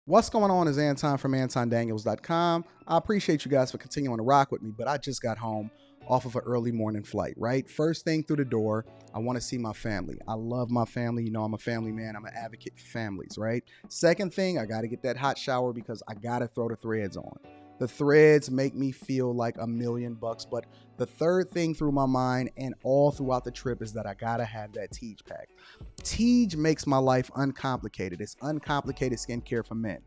What's going on is Anton from AntonDaniels.com. I appreciate you guys for continuing to rock with me, but I just got home off of an early morning flight, right? First thing through the door, I want to see my family. I love my family. You know, I'm a family man. I'm an advocate for families, right? Second thing, I got to get that hot shower because I got to throw the threads on. The threads make me feel like $1,000,000, but the third thing through my mind and all throughout the trip is that I got to have that Teej pack. Teej makes my life uncomplicated. It's uncomplicated skincare for men.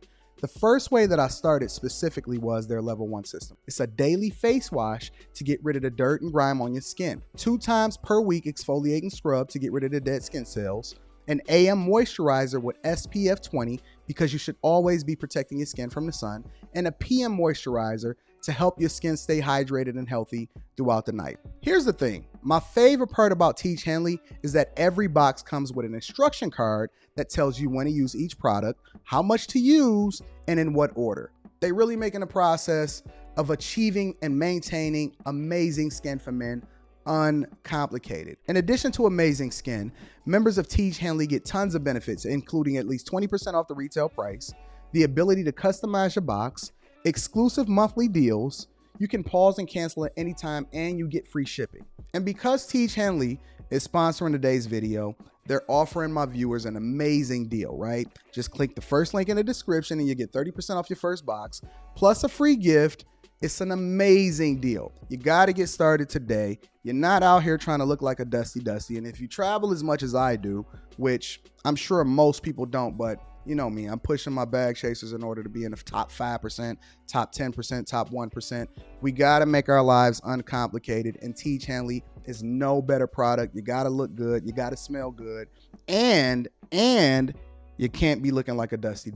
The first way that I started specifically was their level 1 system. It's a daily face wash to get rid of the dirt and grime on your skin. 2 times per week exfoliating scrub to get rid of the dead skin cells. An AM moisturizer with SPF 20 because you should always be protecting your skin from the sun. And a PM moisturizer to help your skin stay hydrated and healthy throughout the night. Here's the thing. My favorite part about Teej Hanley is that every box comes with an instruction card that tells you when to use each product, how much to use, and in what order. They really making the process of achieving and maintaining amazing skin for men uncomplicated. In addition to amazing skin, members of Teej Hanley get tons of benefits, including at least 20% off the retail price, the ability to customize your box, exclusive monthly deals, you can pause and cancel at any time, and you get free shipping. And because Teej Hanley is sponsoring today's video, they're offering my viewers an amazing deal, right? Just click the first link in the description and you get 30% off your first box, plus a free gift. It's an amazing deal. You got to get started today. You're not out here trying to look like a Dusty. And if you travel as much as I do, which I'm sure most people don't, but you know me, I'm pushing my bag chasers in order to be in the top 5%, top 10%, top 1%. We got to make our lives uncomplicated, and Teej Hanley is no better product. You got to look good. You got to smell good. And you can't be looking like a Dusty.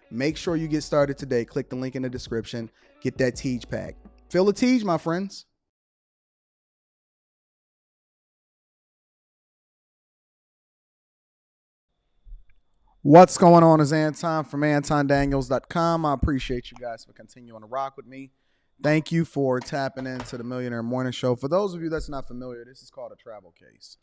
Make sure you get started today. Click the link in the description. Get that Teej pack. Feel the Teej, my friends. What's going on is Anton from AntonDaniels.com. I appreciate you guys for continuing to rock with me. Thank you for tapping into the Millionaire Morning Show. For those of you that's not familiar, this is called a travel case.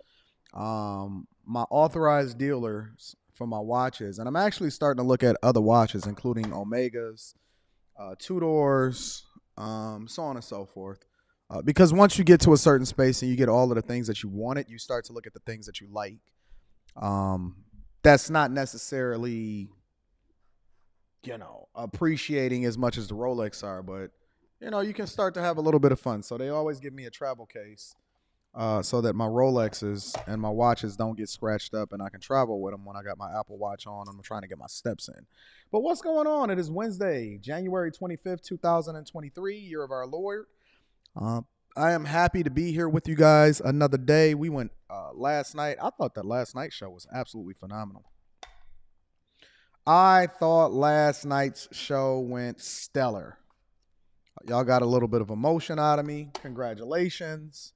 My authorized dealers for my watches, and I'm actually starting to look at other watches, including Omegas, Tudors, so on and so forth. Because once you get to a certain space and you get all of the things that you wanted, you start to look at the things that you like. That's not necessarily, appreciating as much as the Rolex are, but, you can start to have a little bit of fun. So they always give me a travel case so that my Rolexes and my watches don't get scratched up and I can travel with them when I got my Apple Watch on. I'm trying to get my steps in. But what's going on? It is Wednesday, January 25th, 2023, year of our Lord. I am happy to be here with you guys another day. We went last night. I thought that last night's show was absolutely phenomenal. I thought last night's show went stellar. Y'all got a little bit of emotion out of me. Congratulations.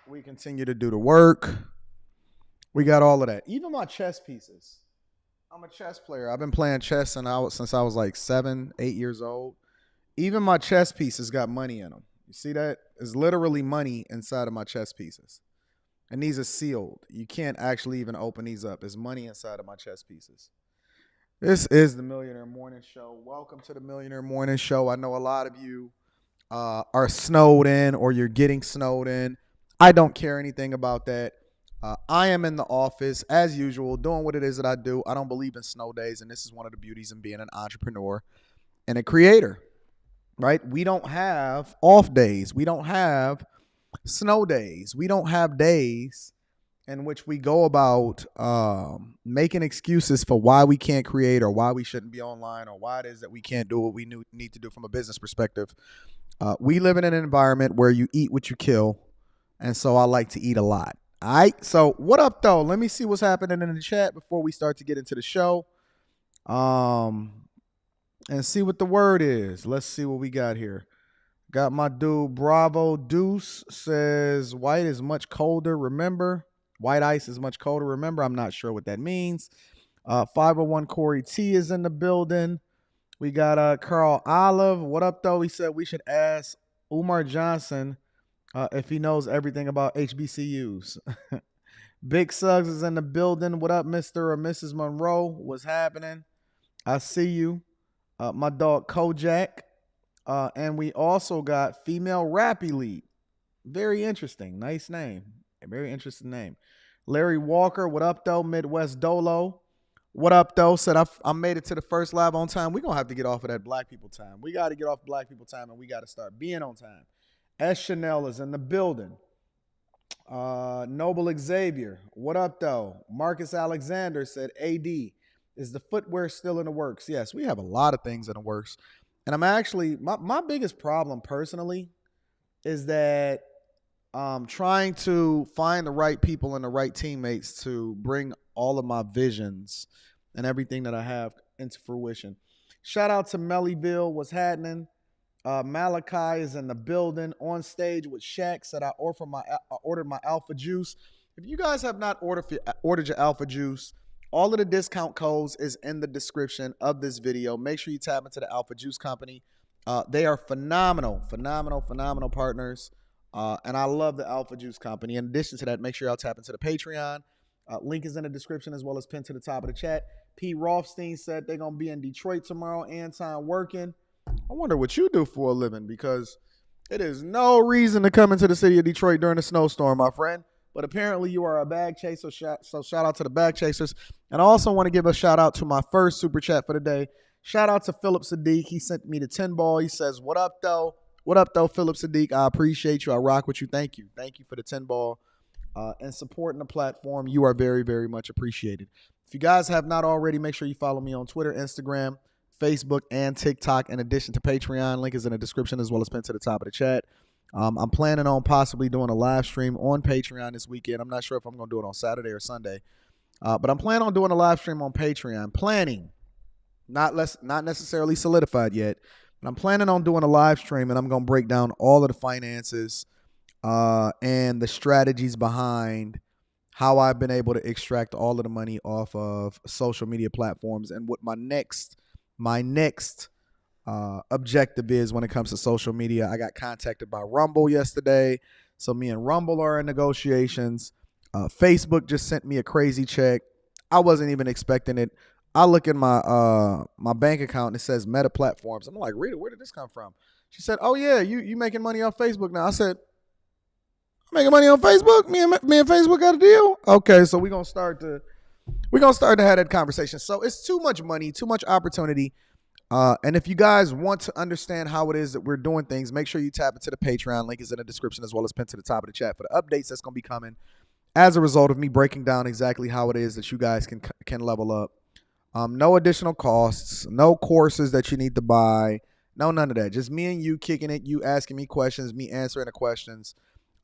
We continue to do the work. We got all of that. Even my chess pieces. I'm a chess player. I've been playing chess since I was like 7, 8 years old. Even my chess pieces got money in them. You see that? There's literally money inside of my chess pieces. And these are sealed. You can't actually even open these up. There's money inside of my chess pieces. This is the Millionaire Morning Show. Welcome to the Millionaire Morning Show. I know a lot of you are snowed in or you're getting snowed in. I don't care anything about that. I am in the office as usual doing what it is that I do. I don't believe in snow days, and this is one of the beauties in being an entrepreneur and a creator. Right? We don't have off days. We don't have snow days. We don't have days in which we go about making excuses for why we can't create or why we shouldn't be online or why it is that we can't do what we need to do from a business perspective. We live in an environment where you eat what you kill, and so I like to eat a lot. All right? So what up, though? Let me see what's happening in the chat before we start to get into the show. And see what the word is. Let's see what we got here. Got my dude Bravo Deuce says white is much colder. Remember, white ice is much colder. Remember, I'm not sure what that means. 501 Corey T is in the building. We got Carl Olive. What up, though? He said we should ask Umar Johnson if he knows everything about HBCUs. Big Suggs is in the building. What up, Mr. or Mrs. Monroe? What's happening? I see you. My dog Kojak. And we also got female rap elite. Very interesting. Nice name. A very interesting name. Larry Walker, what up, though? Midwest Dolo. What up, though? Said I made it to the first live on time. We're going to have to get off of that black people time. We got to get off black people time, and we got to start being on time. S. Chanel is in the building. Noble Xavier, what up, though? Marcus Alexander said, AD, is the footwear still in the works? Yes, we have a lot of things in the works. And I'm actually, my biggest problem personally is that trying to find the right people and the right teammates to bring all of my visions and everything that I have into fruition. Shout out to Mellyville, what's happening? Malachi is in the building on stage with Shaq. Said I ordered my Alpha Juice. If you guys have not ordered your Alpha Juice, all of the discount codes is in the description of this video. Make sure you tap into the Alpha Juice Company. They are phenomenal partners. And I love the Alpha Juice Company. In addition to that, make sure y'all tap into the Patreon. Link is in the description as well as pinned to the top of the chat. P. Rothstein said they're going to be in Detroit tomorrow. Anton working. I wonder what you do for a living, because it is no reason to come into the city of Detroit during a snowstorm, my friend. But apparently you are a bag chaser, so shout out to the bag chasers. And I also want to give a shout out to my first super chat for the day. Shout out to Philip Sadiq. He sent me the 10 ball. He says, what up, though? What up, though, Philip Sadiq? I appreciate you. I rock with you. Thank you. Thank you for the 10 ball and supporting the platform. You are very, very much appreciated. If you guys have not already, make sure you follow me on Twitter, Instagram, Facebook, and TikTok, in addition to Patreon. Link is in the description as well as pinned to the top of the chat. I'm planning on possibly doing a live stream on Patreon this weekend. I'm not sure if I'm going to do it on Saturday or Sunday. But I'm planning on doing a live stream on Patreon. Planning. Not necessarily solidified yet. But I'm planning on doing a live stream, and I'm going to break down all of the finances and the strategies behind how I've been able to extract all of the money off of social media platforms, and what my next objective is when it comes to social media. I got contacted by Rumble yesterday, so me and Rumble are in negotiations. Facebook just sent me a crazy check. I wasn't even expecting it. I look in my bank account and it says Meta Platforms. I'm like, Rita, where did this come from? She said, oh yeah, you making money off Facebook now. I said, I'm making money on Facebook? Me and Facebook got a deal? Okay, so we're gonna start to have that conversation. So it's too much money, too much opportunity. And if you guys want to understand how it is that we're doing things, make sure you tap into the Patreon. Link is in the description as well as pinned to the top of the chat for the updates that's going to be coming as a result of me breaking down exactly how it is that you guys can level up. No additional costs, no courses that you need to buy, no none of that. Just me and you kicking it, you asking me questions, me answering the questions,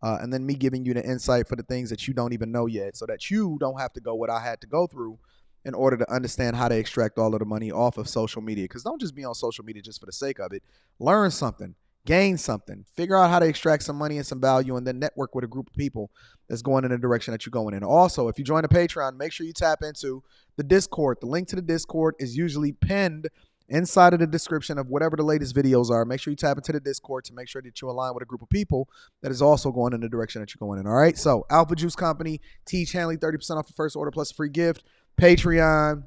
and then me giving you the insight for the things that you don't even know yet, so that you don't have to go what I had to go through in order to understand how to extract all of the money off of social media. Because don't just be on social media just for the sake of it. Learn something, gain something, figure out how to extract some money and some value, and then network with a group of people that's going in the direction that you're going in. Also, if you join the Patreon, make sure you tap into the Discord. The link to the Discord is usually pinned inside of the description of whatever the latest videos are. Make sure you tap into the Discord to make sure that you align with a group of people that is also going in the direction that you're going in. All right. So Alpha Juice Company, Teach Hanley, 30% off the first order plus a free gift. Patreon,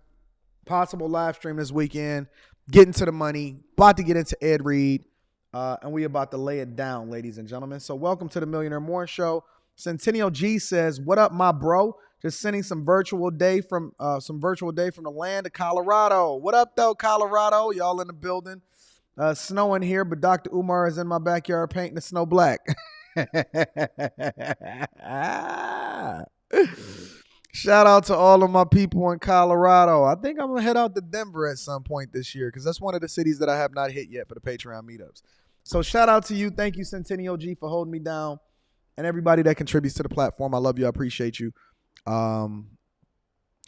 possible live stream this weekend, getting to the money, about to get into Ed Reed, and we about to lay it down, ladies and gentlemen. So welcome to the Millionaire Morning Show. Centennial G says, what up, my bro? Just sending some virtual day from the land of Colorado. What up, though, Colorado? Y'all in the building. Snowing here, but Dr. Umar is in my backyard painting the snow black. Shout out to all of my people in Colorado. I think I'm going to head out to Denver at some point this year, because that's one of the cities that I have not hit yet for the Patreon meetups. So shout out to you. Thank you, Centennial G, for holding me down, and everybody that contributes to the platform. I love you. I appreciate you.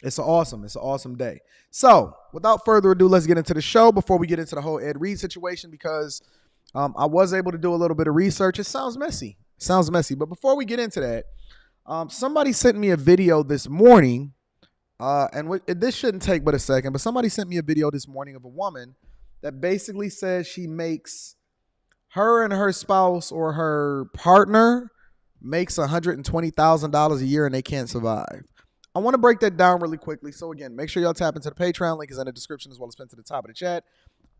It's an awesome day. So without further ado, let's get into the show before we get into the whole Ed Reed situation, because I was able to do a little bit of research. It sounds messy. But before we get into that, somebody sent me a video this morning, and this shouldn't take but a second, but somebody sent me a video this morning of a woman that basically says she makes, her and her spouse or her partner makes $120,000 a year and they can't survive. I want to break that down really quickly. So again, make sure y'all tap into the Patreon. Link is in the description as well as pinned to the top of the chat.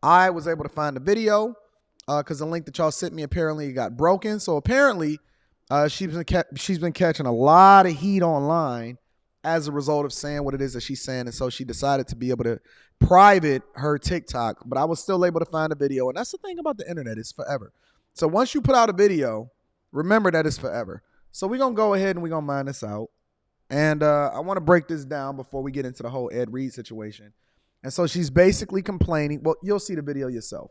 I was able to find the video because the link that y'all sent me apparently got broken. So apparently she's been catching a lot of heat online as a result of saying what it is that she's saying. And so she decided to be able to private her TikTok, but I was still able to find a video. And that's the thing about the internet, it's forever. So once you put out a video, remember that it's forever. So we're going to go ahead and we're going to mine this out. And I want to break this down before we get into the whole Ed Reed situation. And so she's basically complaining. Well, you'll see the video yourself.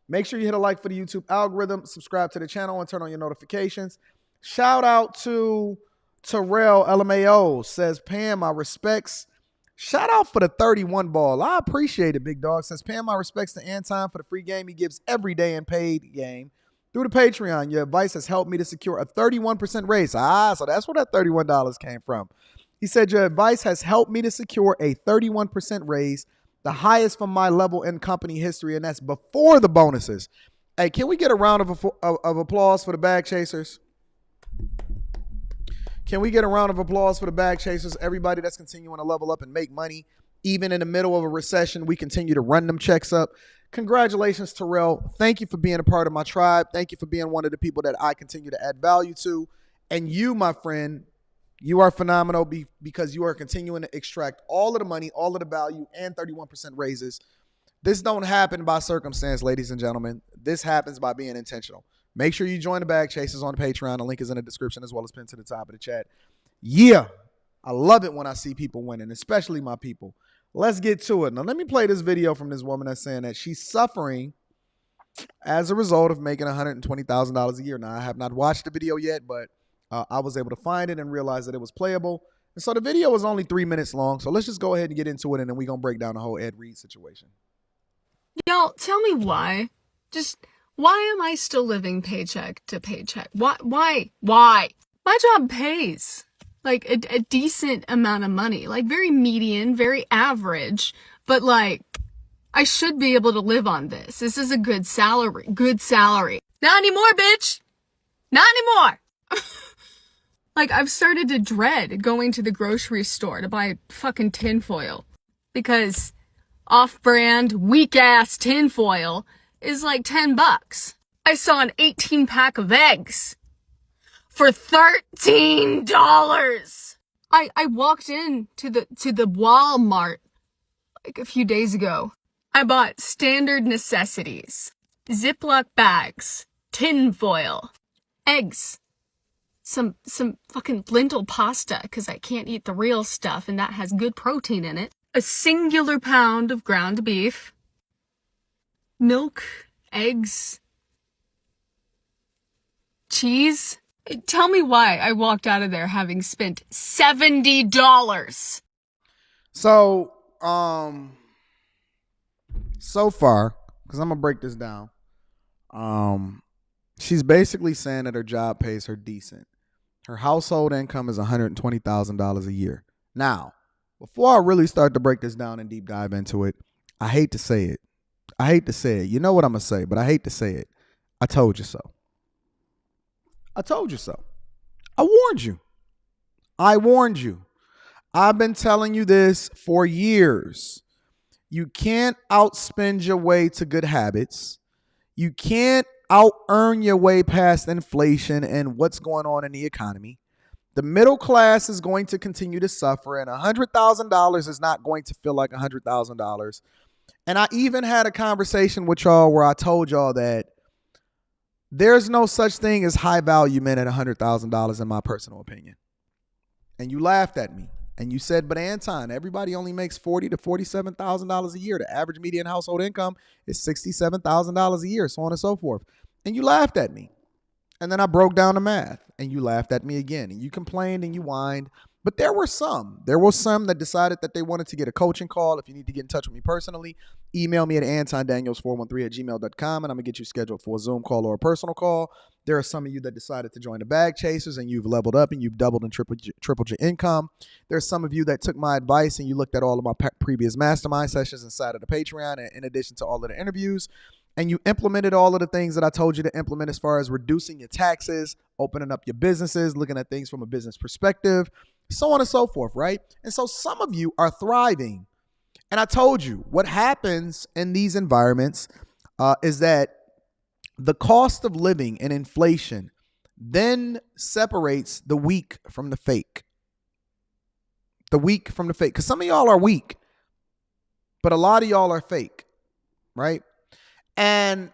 Make sure you hit a like for the YouTube algorithm, subscribe to the channel, and turn on your notifications. Shout out to Terrell LMAO, says, Pam, my respects. Shout out for the 31 ball. I appreciate it, big dog. Says, Pam, my respects to Anton for the free game he gives every day in paid game. Through the Patreon, your advice has helped me to secure a 31% raise. So that's where that $31 came from. He said, your advice has helped me to secure a 31% raise, the highest from my level in company history, and that's before the bonuses. Hey, can we get a round of applause for the bag chasers? Can we get a round of applause for the bag chasers? Everybody that's continuing to level up and make money. Even in the middle of a recession, we continue to run them checks up. Congratulations, Terrell. Thank you for being a part of my tribe. Thank you for being one of the people that I continue to add value to. And you, my friend, you are phenomenal because you are continuing to extract all of the money, all of the value, and 31% raises. This don't happen by circumstance, ladies and gentlemen. This happens by being intentional. Make sure you join the Bag Chasers on Patreon. The link is in the description as well as pinned to the top of the chat. Yeah, I love it when I see people winning, especially my people. Let's get to it. Now, let me play this video from this woman that's saying that she's suffering as a result of making $120,000 a year. Now, I have not watched the video yet, but I was able to find it and realize that it was playable. And so the video was only 3 minutes long. So let's just go ahead and get into it, and then we're going to break down the whole Ed Reed situation. Y'all, tell me why. Just why am I still living paycheck to paycheck? Why? My job pays like a decent amount of money, like very median, very average, but like I should be able to live on this. This is a good salary. Not anymore, bitch. Not anymore. Like I've started to dread going to the grocery store to buy fucking tinfoil because off-brand, weak-ass tinfoil is like $10. I saw an 18-pack of eggs for $13. I walked in to the Walmart like a few days ago. I bought standard necessities, Ziploc bags, tinfoil, eggs, some fucking lentil pasta because I can't eat the real stuff and that has good protein in it. A singular pound of ground beef, milk, eggs, cheese. Tell me why I walked out of there having spent $70. So, so far, because I'm going to break this down, she's basically saying that her job pays her decent. Her household income is $120,000 a year. Now, before I really start to break this down and deep dive into it, I hate to say it. You know what I'm going to say, but I hate to say it. I told you so. I warned you. I've been telling you this for years. You can't outspend your way to good habits. You can't out-earn your way past inflation and what's going on in the economy. The middle class is going to continue to suffer, and $100,000 is not going to feel like $100,000. And I even had a conversation with y'all where I told y'all that there's no such thing as high value men at $100,000 in my personal opinion. And you laughed at me. And you said, but Anton, everybody only makes $40,000 to $47,000 a year. The average median household income is $67,000 a year, so on and so forth. And you laughed at me. And then I broke down the math, and you laughed at me again. And you complained and you whined. But there were some that decided that they wanted to get a coaching call. If you need to get in touch with me personally, email me at antondaniels413@gmail.com, and I'm going to get you scheduled for a Zoom call or a personal call. There are some of you that decided to join the Bag Chasers, and you've leveled up, and you've doubled and tripled your income. There's some of you that took my advice, and you looked at all of my previous mastermind sessions inside of the Patreon, in addition to all of the interviews. and you implemented all of the things that I told you to implement as far as reducing your taxes, opening up your businesses, looking at things from a business perspective, so on and so forth, right? And so some of you are thriving. And I told you what happens in these environments is that the cost of living and inflation then separates the weak from the fake. The weak from the fake. Because some of y'all are weak, but a lot of y'all are fake, right? And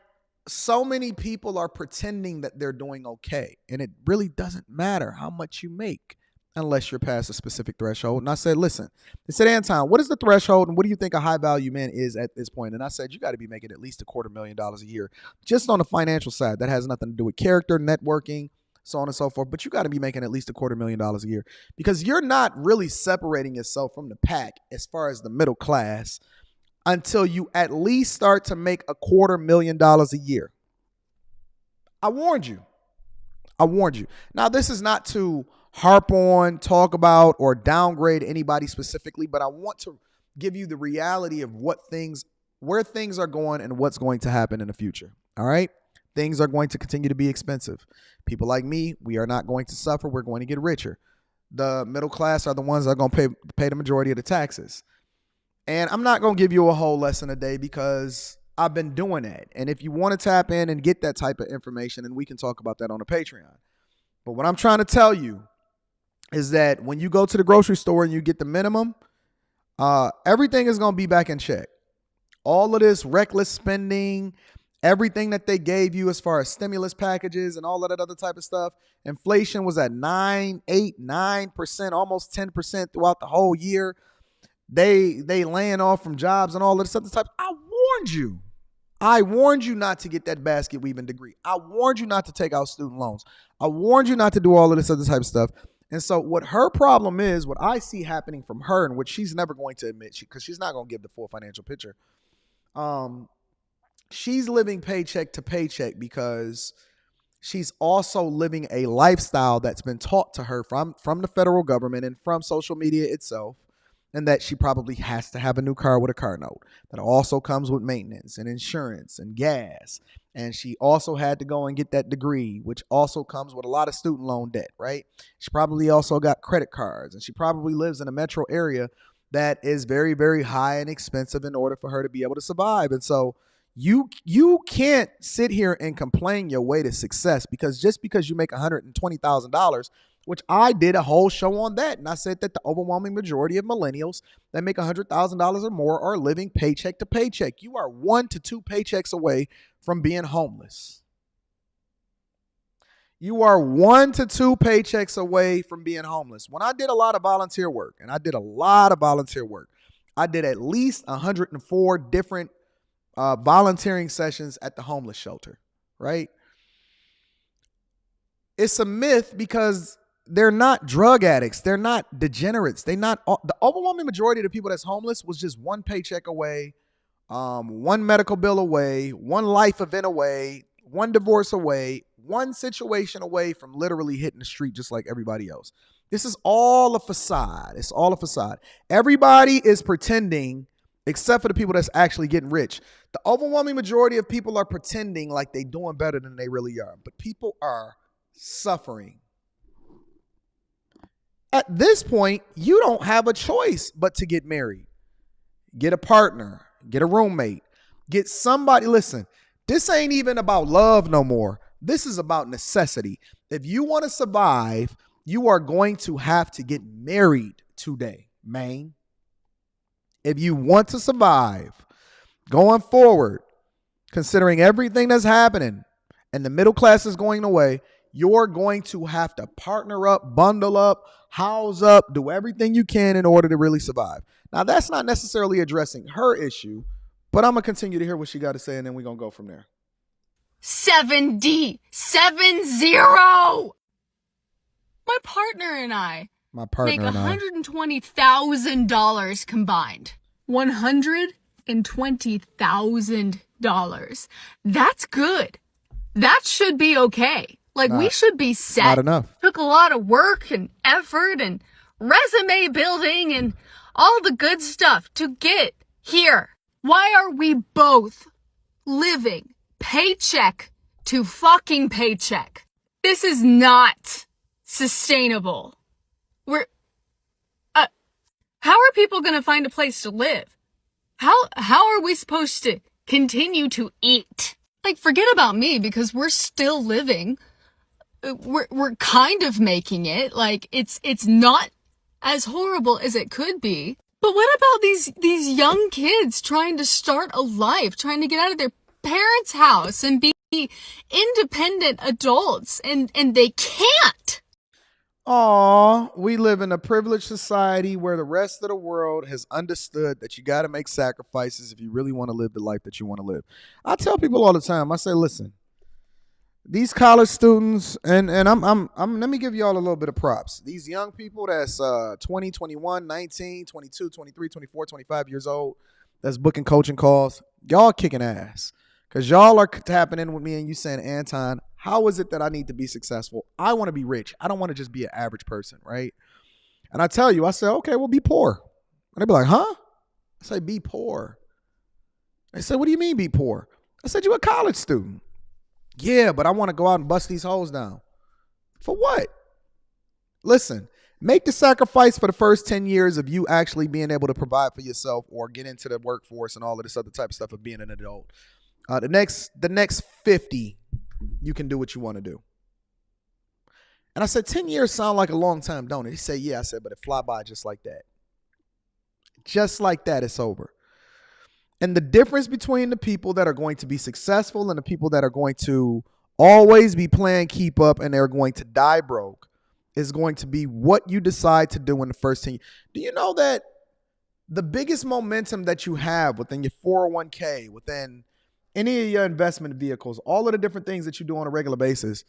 so many people are pretending that they're doing okay. And it really doesn't matter how much you make unless you're past a specific threshold. And I said, listen, they said, Anton, what is the threshold and what do you think a high value man is at this point? And I said, you got to be making at least $250,000 a year just on the financial side. That has nothing to do with character, networking, so on and so forth. But you got to be making at least $250,000 a year because you're not really separating yourself from the pack as far as the middle class until you at least start to make $250,000 a year. I warned you. Now, this is not to harp on, talk about, or downgrade anybody specifically, but I want to give you the reality of where things are going and what's going to happen in the future. All right? Things are going to continue to be expensive. People like me, we are not going to suffer. We're going to get richer. The middle class are the ones that are going to pay the majority of the taxes. And I'm not going to give you a whole lesson a day because I've been doing that. And if you want to tap in and get that type of information, then we can talk about that on the Patreon. But what I'm trying to tell you is that when you go to the grocery store and you get the minimum, everything is going to be back in check. All of this reckless spending, everything that they gave you as far as stimulus packages and all of that other type of stuff, inflation was at 9%, almost 10% throughout the whole year. They laying off from jobs and all of this other type. I warned you not to get that basket weaving degree. I warned you not to take out student loans. I warned you not to do all of this other type of stuff. And so what her problem is, what I see happening from her, and what she's never going to admit, because she's not going to give the full financial picture. She's living paycheck to paycheck because she's also living a lifestyle that's been taught to her from the federal government and from social media itself. And that she probably has to have a new car with a car note that also comes with maintenance and insurance and gas. And she also had to go and get that degree, which also comes with a lot of student loan debt, right? She probably also got credit cards, and she probably lives in a metro area that is very, very high and expensive in order for her to be able to survive. And so you can't sit here and complain your way to success because just because you make $120,000, which I did a whole show on that. And I said that the overwhelming majority of millennials that make $100,000 or more are living paycheck to paycheck. You are 1 to 2 paychecks away from being homeless. You are 1 to 2 paychecks away from being homeless. When I did a lot of volunteer work, I did at least 104 different volunteering sessions at the homeless shelter, right? It's a myth because they're not drug addicts. They're not degenerates. The overwhelming majority of the people that's homeless was just 1 paycheck away, 1 medical bill away, 1 life event away, 1 divorce away, 1 situation away from literally hitting the street just like everybody else. This is all a facade. It's all a facade. Everybody is pretending except for the people that's actually getting rich. The overwhelming majority of people are pretending like they're doing better than they really are. But people are suffering. At this point, you don't have a choice but to get married, get a partner, get a roommate, get somebody. Listen, this ain't even about love no more. This is about necessity. If you want to survive, you are going to have to get married today, man. If you want to survive going forward, considering everything that's happening and the middle class is going away, you're going to have to partner up, bundle up, house up, do everything you can in order to really survive. Now, that's not necessarily addressing her issue, but I'm going to continue to hear what she got to say, and then we're going to go from there. 70. My partner and I make $120,000 combined. $120,000. That's good. That should be okay. We should be set. Not enough. Took a lot of work and effort and resume building and all the good stuff to get here. Why are we both living paycheck to fucking paycheck. This is not sustainable. How are people going to find a place to live? How are we supposed to continue to eat? Like, forget about me, because we're still living. We're kind of making it. Like, it's not as horrible as it could be. But what about these young kids trying to start a life, trying to get out of their parents' house and be independent adults, and they can't? Aw, we live in a privileged society where the rest of the world has understood that you got to make sacrifices if you really want to live the life that you want to live. I tell people all the time, I say, listen, these college students, and I'm let me give y'all a little bit of props. These young people that's 20, 21, 19, 22, 23, 24, 25 years old, that's booking coaching calls, y'all kicking ass. Because y'all are tapping in with me and you saying, Anton, how is it that I need to be successful? I want to be rich. I don't want to just be an average person, right? And I tell you, I say, okay, well, be poor. And they be like, huh? I say, be poor. They say, what do you mean be poor? I said, you're a college student. Yeah, but I want to go out and bust these hoes down. For what? Listen, make the sacrifice for the first 10 years of you actually being able to provide for yourself or get into the workforce and all of this other type of stuff of being an adult. The next 50, you can do what you want to do. And I said, 10 years sound like a long time, don't it? He said, yeah. I said, but it fly by just like that. Just like that, it's over. And the difference between the people that are going to be successful and the people that are going to always be playing keep up and they're going to die broke is going to be what you decide to do in the first 10 years. Do you know that the biggest momentum that you have within your 401k, within any of your investment vehicles, all of the different things that you do on a regular basis,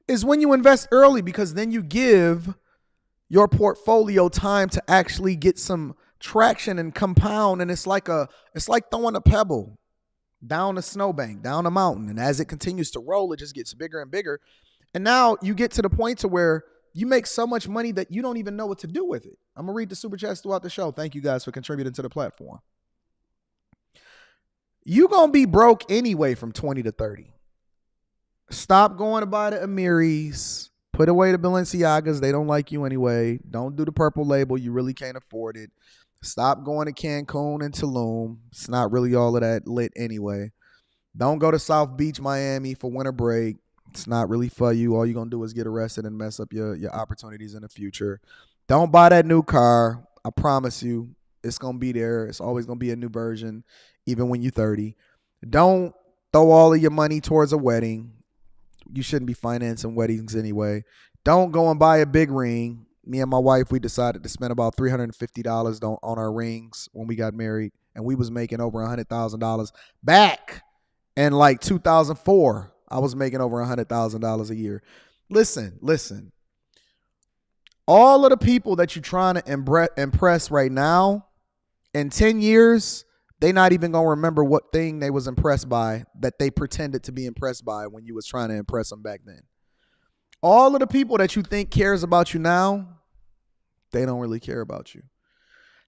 is when you invest early, because then you give your portfolio time to actually get some traction and compound. And it's like throwing a pebble down a snowbank, down a mountain. And as it continues to roll, it just gets bigger and bigger. And now you get to the point to where you make so much money that you don't even know what to do with it. I'm going to read the super chats throughout the show. Thank you guys for contributing to the platform. You're going to be broke anyway from 20 to 30. Stop going to buy the Amiris. Put away the Balenciagas. They don't like you anyway. Don't do the purple label. You really can't afford it. Stop going to Cancun and Tulum. It's not really all of that lit anyway. Don't go to South Beach, Miami for winter break. It's not really for you. All you're going to do is get arrested and mess up your opportunities in the future. Don't buy that new car. I promise you, it's going to be there. It's always going to be a new version, even when you're 30. Don't throw all of your money towards a wedding. You shouldn't be financing weddings anyway. Don't go and buy a big ring. Me and my wife, we decided to spend about $350 on our rings when we got married, and we was making over $100,000 back in like 2004. I was making over $100,000 a year. Listen. All of the people that you're trying to impress right now, in 10 years, they not even going to remember what thing they was impressed by that they pretended to be impressed by when you was trying to impress them back then. All of the people that you think cares about you now, they don't really care about you.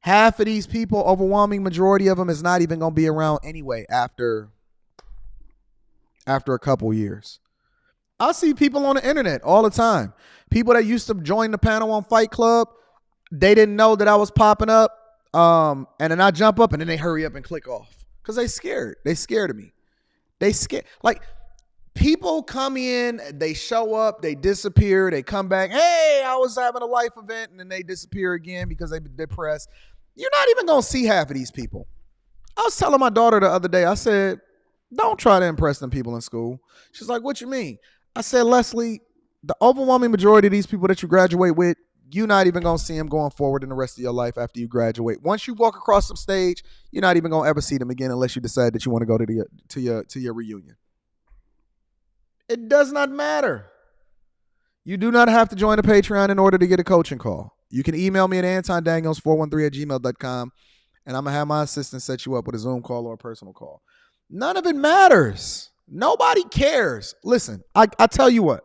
Half of these people, overwhelming majority of them, is not even going to be around anyway after a couple years. I see people on the internet all the time. People that used to join the panel on Fight Club, they didn't know that I was popping up. And then I jump up and then they hurry up and click off because they scared. They scared of me. They scared. Like, people come in, they show up, they disappear, they come back. Hey, I was having a life event, and then they disappear again because they're depressed. You're not even going to see half of these people. I was telling my daughter the other day, I said, don't try to impress them people in school. She's like, what you mean? I said, Leslie, the overwhelming majority of these people that you graduate with, you're not even going to see them going forward in the rest of your life after you graduate. Once you walk across some stage, you're not even going to ever see them again unless you decide that you want to go to your reunion. It does not matter. You do not have to join a Patreon in order to get a coaching call. You can email me at antondaniels413@gmail.com, and I'm going to have my assistant set you up with a Zoom call or a personal call. None of it matters. Nobody cares. Listen, I tell you what.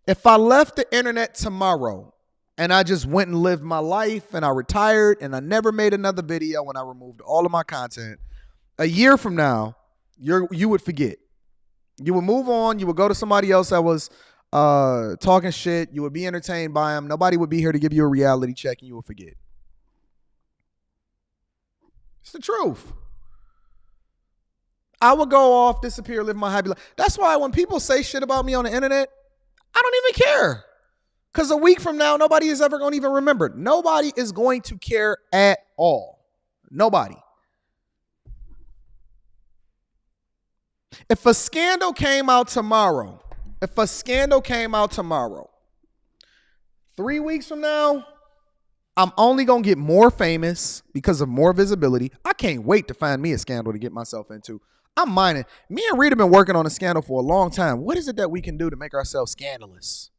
If I left the internet tomorrow and I just went and lived my life and I retired and I never made another video and I removed all of my content, A year from now, you would forget. You would move on. You would go to somebody else that was talking shit. You would be entertained by them. Nobody would be here to give you a reality check, and you would forget. It's the truth. I would go off, disappear, live my happy life. That's why when people say shit about me on the internet, I don't even care. Because a week from now, nobody is ever going to even remember. Nobody is going to care at all. Nobody. If a scandal came out tomorrow, 3 weeks from now, I'm only going to get more famous because of more visibility. I can't wait to find me a scandal to get myself into. I'm mining. Me and Reed have been working on a scandal for a long time. What is it that we can do to make ourselves scandalous?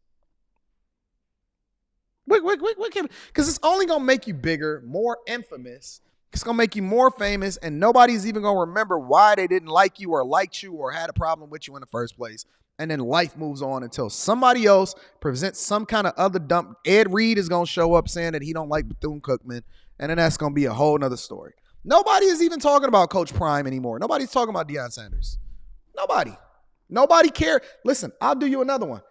Because it's only going to make you bigger, more infamous. It's going to make you more famous, and nobody's even going to remember why they didn't like you or liked you or had a problem with you in the first place. And then life moves on until somebody else presents some kind of other dump. Ed Reed is going to show up saying that he don't like Bethune Cookman, and then that's going to be a whole nother story. Nobody is even talking about Coach Prime anymore. Nobody's talking about Deion Sanders. Nobody cares. Listen, I'll do you another one.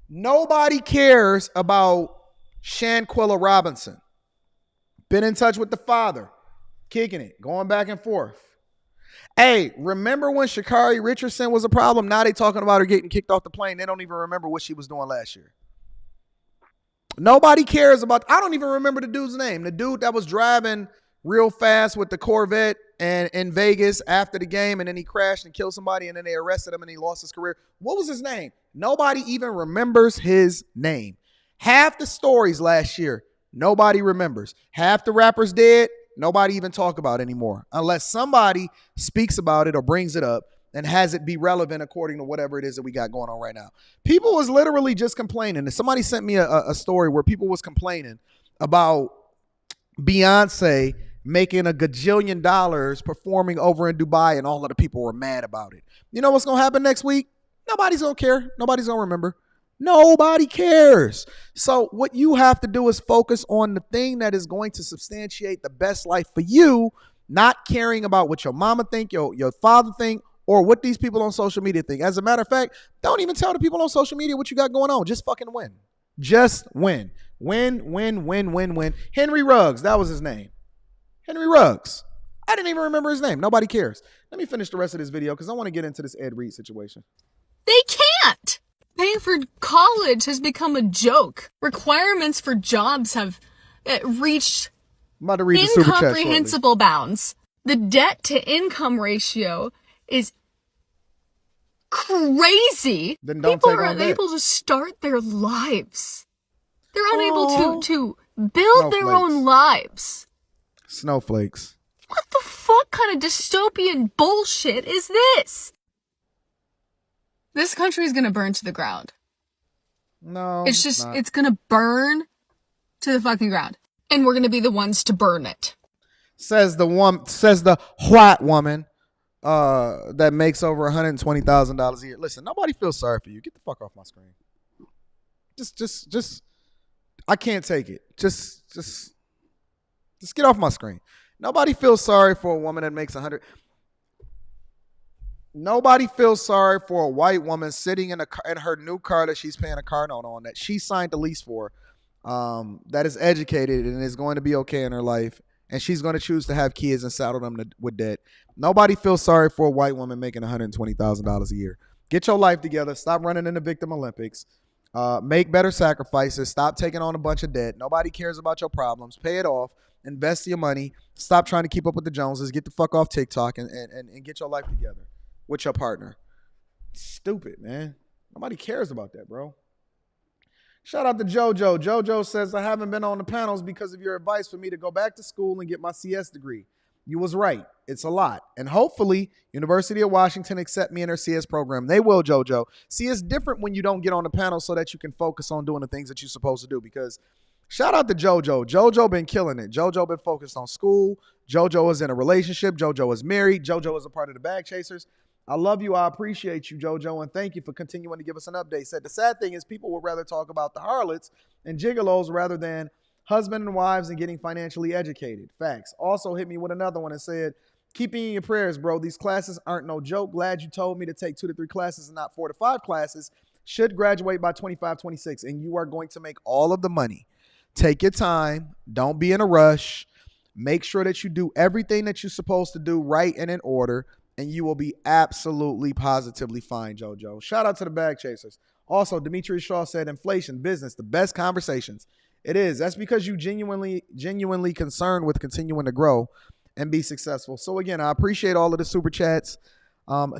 Nobody cares about Shanquilla Robinson. Been in touch with the father. Kicking it, going back and forth. Hey, remember when Sha'Carri Richardson was a problem? Now they talking about her getting kicked off the plane. They don't even remember what she was doing last year. Nobody cares about, I don't even remember the dude's name. The dude that was driving real fast with the Corvette and in Vegas after the game, and then he crashed and killed somebody, and then they arrested him and he lost his career. What was his name? Nobody even remembers his name. Half the stories last year, nobody remembers. Half the rappers dead. Nobody even talk about anymore unless somebody speaks about it or brings it up and has it be relevant according to whatever it is that we got going on right now. People was literally just complaining. Somebody sent me a story where people was complaining about Beyonce making a gajillion dollars performing over in Dubai, and all of the people were mad about it. You know what's going to happen next week? Nobody's going to care. Nobody's going to remember. Nobody cares. So what you have to do is focus on the thing that is going to substantiate the best life for you, not caring about what your mama think, your father think, or what these people on social media think. As a matter of fact, don't even tell the people on social media what you got going on. Just fucking win. Just win. Win. Henry Ruggs, that was his name. Henry Ruggs. I didn't even remember his name. Nobody cares. Let me finish the rest of this video because I want to get into this Ed Reed situation. They can't. Paying for college has become a joke. Requirements for jobs have reached incomprehensible bounds. The debt to income ratio is crazy. Then don't People take are on unable to start their lives. They're unable to build their own lives. Snowflakes. What the fuck kind of dystopian bullshit is this? This country is going to burn to the ground. No, it's going to burn to the fucking ground. And we're going to be the ones to burn it. Says the white woman that makes over $120,000 a year. Listen, nobody feels sorry for you. Get the fuck off my screen. Just I can't take it. Just get off my screen. Nobody feels sorry for a woman that makes 100. Nobody feels sorry for a white woman sitting in her new car that she's paying a car note on, that she signed the lease for, that is educated and is going to be okay in her life, and she's going to choose to have kids and saddle them with debt. Nobody feels sorry for a white woman making $120,000 a year. Get your life together. Stop running in the Victim Olympics. Make better sacrifices. Stop taking on a bunch of debt. Nobody cares about your problems. Pay it off. Invest your money. Stop trying to keep up with the Joneses. Get the fuck off TikTok and get your life together with your partner. Stupid, man. Nobody cares about that, bro. Shout out to JoJo. JoJo says, I haven't been on the panels because of your advice for me to go back to school and get my CS degree. You was right. It's a lot. And hopefully, University of Washington accept me in their CS program. They will, JoJo. See, it's different when you don't get on the panel so that you can focus on doing the things that you're supposed to do. Because shout out to JoJo. JoJo been killing it. JoJo been focused on school. JoJo is in a relationship. JoJo is married. JoJo is a part of the Bag Chasers. I love you. I appreciate you, JoJo, and thank you for continuing to give us an update. Said the sad thing is people would rather talk about the harlots and gigolos rather than husband and wives and getting financially educated. Facts. Also hit me with another one and said, Keep me in your prayers, bro. These classes aren't no joke. Glad you told me to take 2 to 3 classes and not 4 to 5 classes. Should graduate by 25, 26, and you are going to make all of the money. Take your time. Don't be in a rush. Make sure that you do everything that you're supposed to do right and in order, and you will be absolutely, positively fine, JoJo. Shout out to the bag chasers. Also, Demetrius Shaw said, inflation, business, the best conversations. It is. That's because you genuinely concerned with continuing to grow and be successful. So again, I appreciate all of the super chats.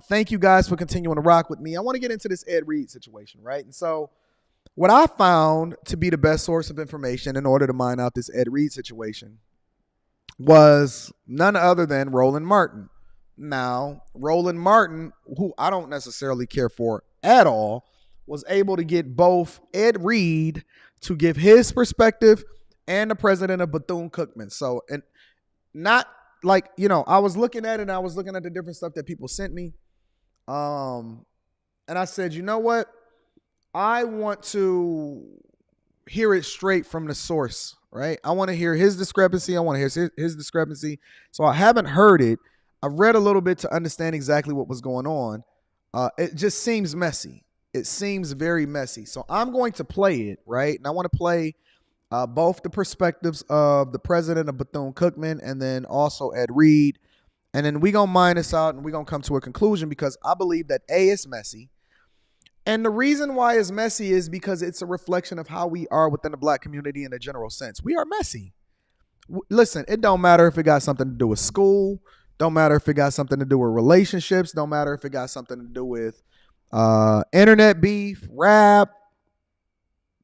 Thank you guys for continuing to rock with me. I want to get into this Ed Reed situation, right? And so what I found to be the best source of information in order to mine out this Ed Reed situation was none other than Roland Martin. Now, Roland Martin, who I don't necessarily care for at all, was able to get both Ed Reed to give his perspective and the president of Bethune Cookman. So, and not like, I was looking at it and I was looking at the different stuff that people sent me. And I said, you know what? I want to hear it straight from the source, right? I want to hear his discrepancy. I want to hear his discrepancy. So I haven't heard it. I've read a little bit to understand exactly what was going on. It just seems messy. It seems very messy. So I'm going to play it, right? And I want to play both the perspectives of the president of Bethune Cookman and then also Ed Reed. And then we're going to mine this out and we're going to come to a conclusion because I believe that A, it's messy. And the reason why it's messy is because it's a reflection of how we are within the black community in a general sense. We are messy. Listen, it don't matter if it got something to do with school. Don't matter if it got something to do with relationships. Don't matter if it got something to do with internet beef, rap,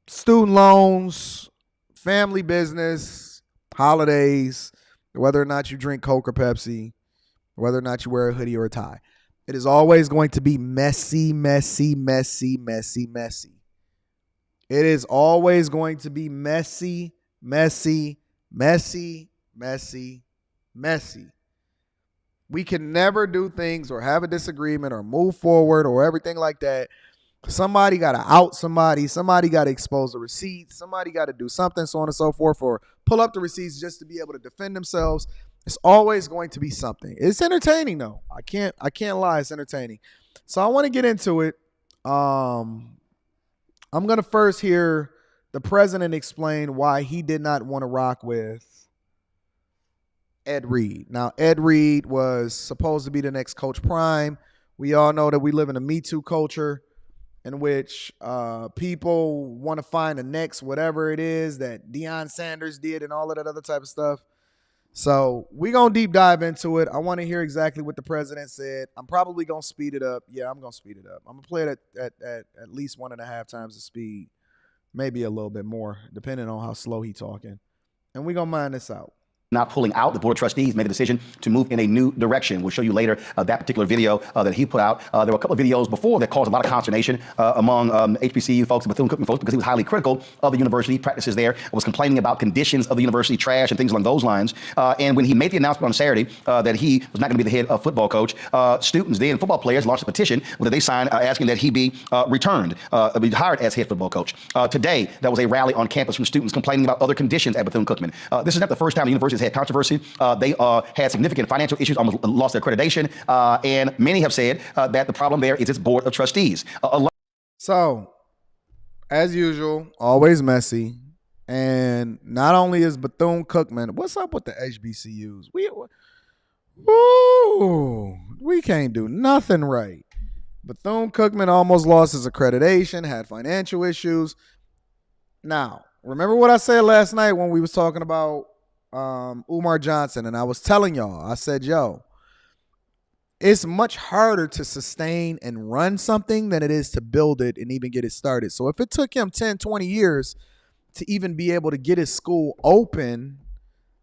student loans, family business, holidays, whether or not you drink Coke or Pepsi, whether or not you wear a hoodie or a tie. It is always going to be messy, messy, messy, messy, messy. It is always going to be messy, messy, messy, messy, messy. We can never do things or have a disagreement or move forward or everything like that. Somebody got to out somebody. Somebody got to expose the receipts. Somebody got to do something, so on and so forth, or pull up the receipts just to be able to defend themselves. It's always going to be something. It's entertaining, though. I can't lie. It's entertaining. So I want to get into it. I'm going to first hear the president explain why he did not want to rock with Ed Reed. Now, Ed Reed was supposed to be the next Coach Prime. We all know that we live in a Me Too culture in which people want to find the next whatever it is that Deion Sanders did and all of that other type of stuff. So we're going to deep dive into it. I want to hear exactly what the president said. I'm probably going to speed it up. Yeah, I'm going to speed it up. I'm going to play it at least 1.5 times the speed, maybe a little bit more, depending on how slow he's talking. And we're going to mine this out. Not pulling out, the Board of Trustees made the decision to move in a new direction. We'll show you later that particular video that he put out. There were a couple of videos before that caused a lot of consternation among HBCU folks and Bethune Cookman folks because he was highly critical of the university practices there, was complaining about conditions of the university, trash and things along those lines. And when he made the announcement on Saturday that he was not going to be the head football coach, students, then football players, launched a petition where they signed asking that he be returned, be hired as head football coach. Today, there was a rally on campus from students complaining about other conditions at Bethune Cookman. This is not the first time the university has had controversy. They had significant financial issues, almost lost their accreditation, and many have said that the problem there is its board of trustees. So, as usual, always messy. And not only is Bethune Cookman, what's up with the HBCUs? We can't do nothing right. Bethune Cookman almost lost his accreditation, had financial issues. Now, remember what I said last night when we was talking about Umar Johnson, and I was telling y'all, I said, yo, it's much harder to sustain and run something than it is to build it and even get it started. So if it took him 10, 20 years to even be able to get his school open,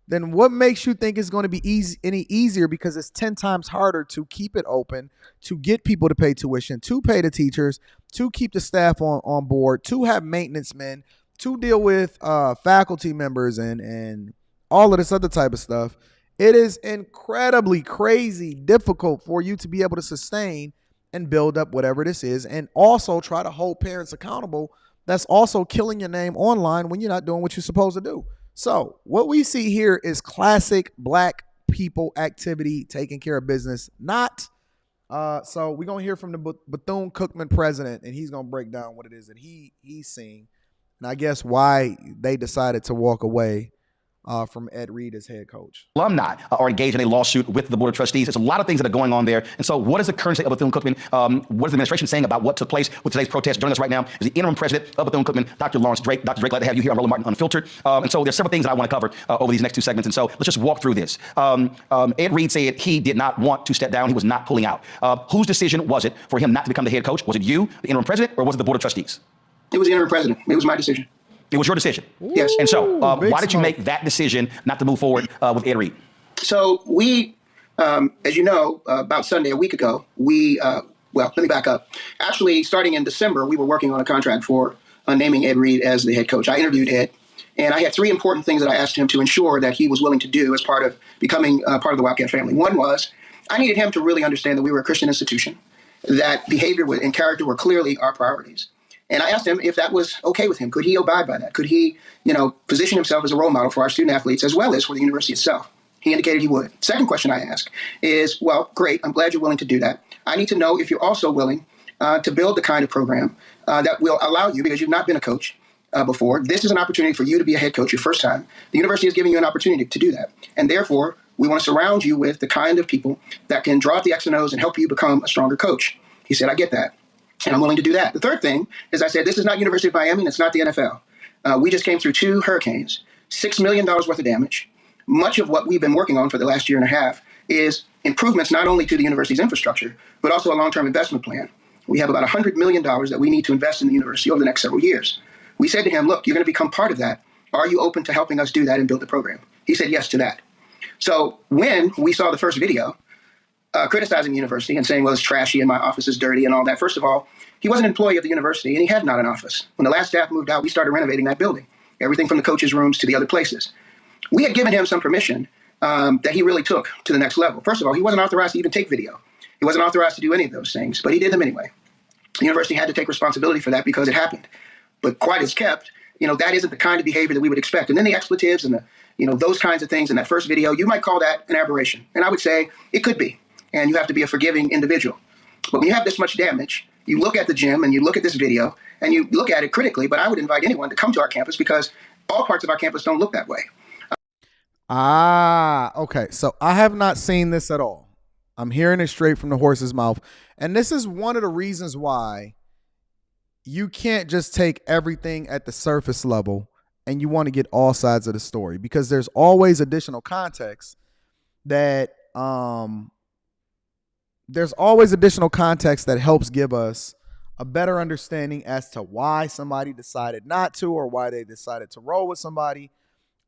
then what makes you think it's going to be any easier? Because it's 10 times harder to keep it open, to get people to pay tuition, to pay the teachers, to keep the staff on board, to have maintenance men, to deal with faculty members and all of this other type of stuff. It is incredibly crazy difficult for you to be able to sustain and build up whatever this is, and also try to hold parents accountable. That's also killing your name online when you're not doing what you're supposed to do. So what we see here is classic black people activity, taking care of business, not. So we're gonna hear from the Bethune Cookman president, and he's gonna break down what it is that he's seeing, and I guess why they decided to walk away from Ed Reed as head coach. Alumni are engaged in a lawsuit with the Board of Trustees. There's a lot of things that are going on there. And so what is the current state of Bethune Cookman? What is the administration saying about what took place with today's protest? Joining us right now is the interim president of Bethune Cookman, Dr. Lawrence Drake. Dr. Drake, glad to have you here on Roland Martin Unfiltered. And so there's several things that I want to cover over these next two segments. And so let's just walk through this. Ed Reed said he did not want to step down. He was not pulling out. Whose decision was it for him not to become the head coach? Was it you, the interim president, or was it the Board of Trustees? It was the interim president. It was my decision. It was your decision. Yes. And so why did you make that decision not to move forward with Ed Reed? So we, as you know, about Sunday, a week ago, well, let me back up. Actually, starting in December, we were working on a contract for naming Ed Reed as the head coach. I interviewed Ed, and I had three important things that I asked him to ensure that he was willing to do as part of becoming part of the Wildcat family. One was I needed him to really understand that we were a Christian institution, that behavior and character were clearly our priorities. And I asked him if that was okay with him. Could he abide by that? Could he, position himself as a role model for our student athletes as well as for the university itself? He indicated he would. Second question I asked is, well, great. I'm glad you're willing to do that. I need to know if you're also willing to build the kind of program that will allow you, because you've not been a coach before. This is an opportunity for you to be a head coach your first time. The university is giving you an opportunity to do that. And therefore, we want to surround you with the kind of people that can draw up the X and O's and help you become a stronger coach. He said, I get that. And I'm willing to do that. The third thing is I said, this is not University of Miami and it's not the NFL. We just came through 2 hurricanes, $6 million worth of damage. Much of what we've been working on for the last year and a half is improvements not only to the university's infrastructure, but also a long-term investment plan. We have about $100 million that we need to invest in the university over the next several years. We said to him, look, you're going to become part of that. Are you open to helping us do that and build the program? He said yes to that. So when we saw the first video, criticizing the university and saying, well, it's trashy and my office is dirty and all that. First of all, he was an employee of the university and he had not an office. When the last staff moved out, we started renovating that building, everything from the coaches' rooms to the other places. We had given him some permission that he really took to the next level. First of all, he wasn't authorized to even take video. He wasn't authorized to do any of those things, but he did them anyway. The university had to take responsibility for that because it happened. But quiet as kept, that isn't the kind of behavior that we would expect. And then the expletives and those kinds of things in that first video, you might call that an aberration. And I would say it could be. And you have to be a forgiving individual. But when you have this much damage, you look at the gym and you look at this video and you look at it critically, but I would invite anyone to come to our campus because all parts of our campus don't look that way. Okay. So I have not seen this at all. I'm hearing it straight from the horse's mouth. And this is one of the reasons why you can't just take everything at the surface level and you want to get all sides of the story, because there's always additional context that helps give us a better understanding as to why somebody decided not to or why they decided to roll with somebody.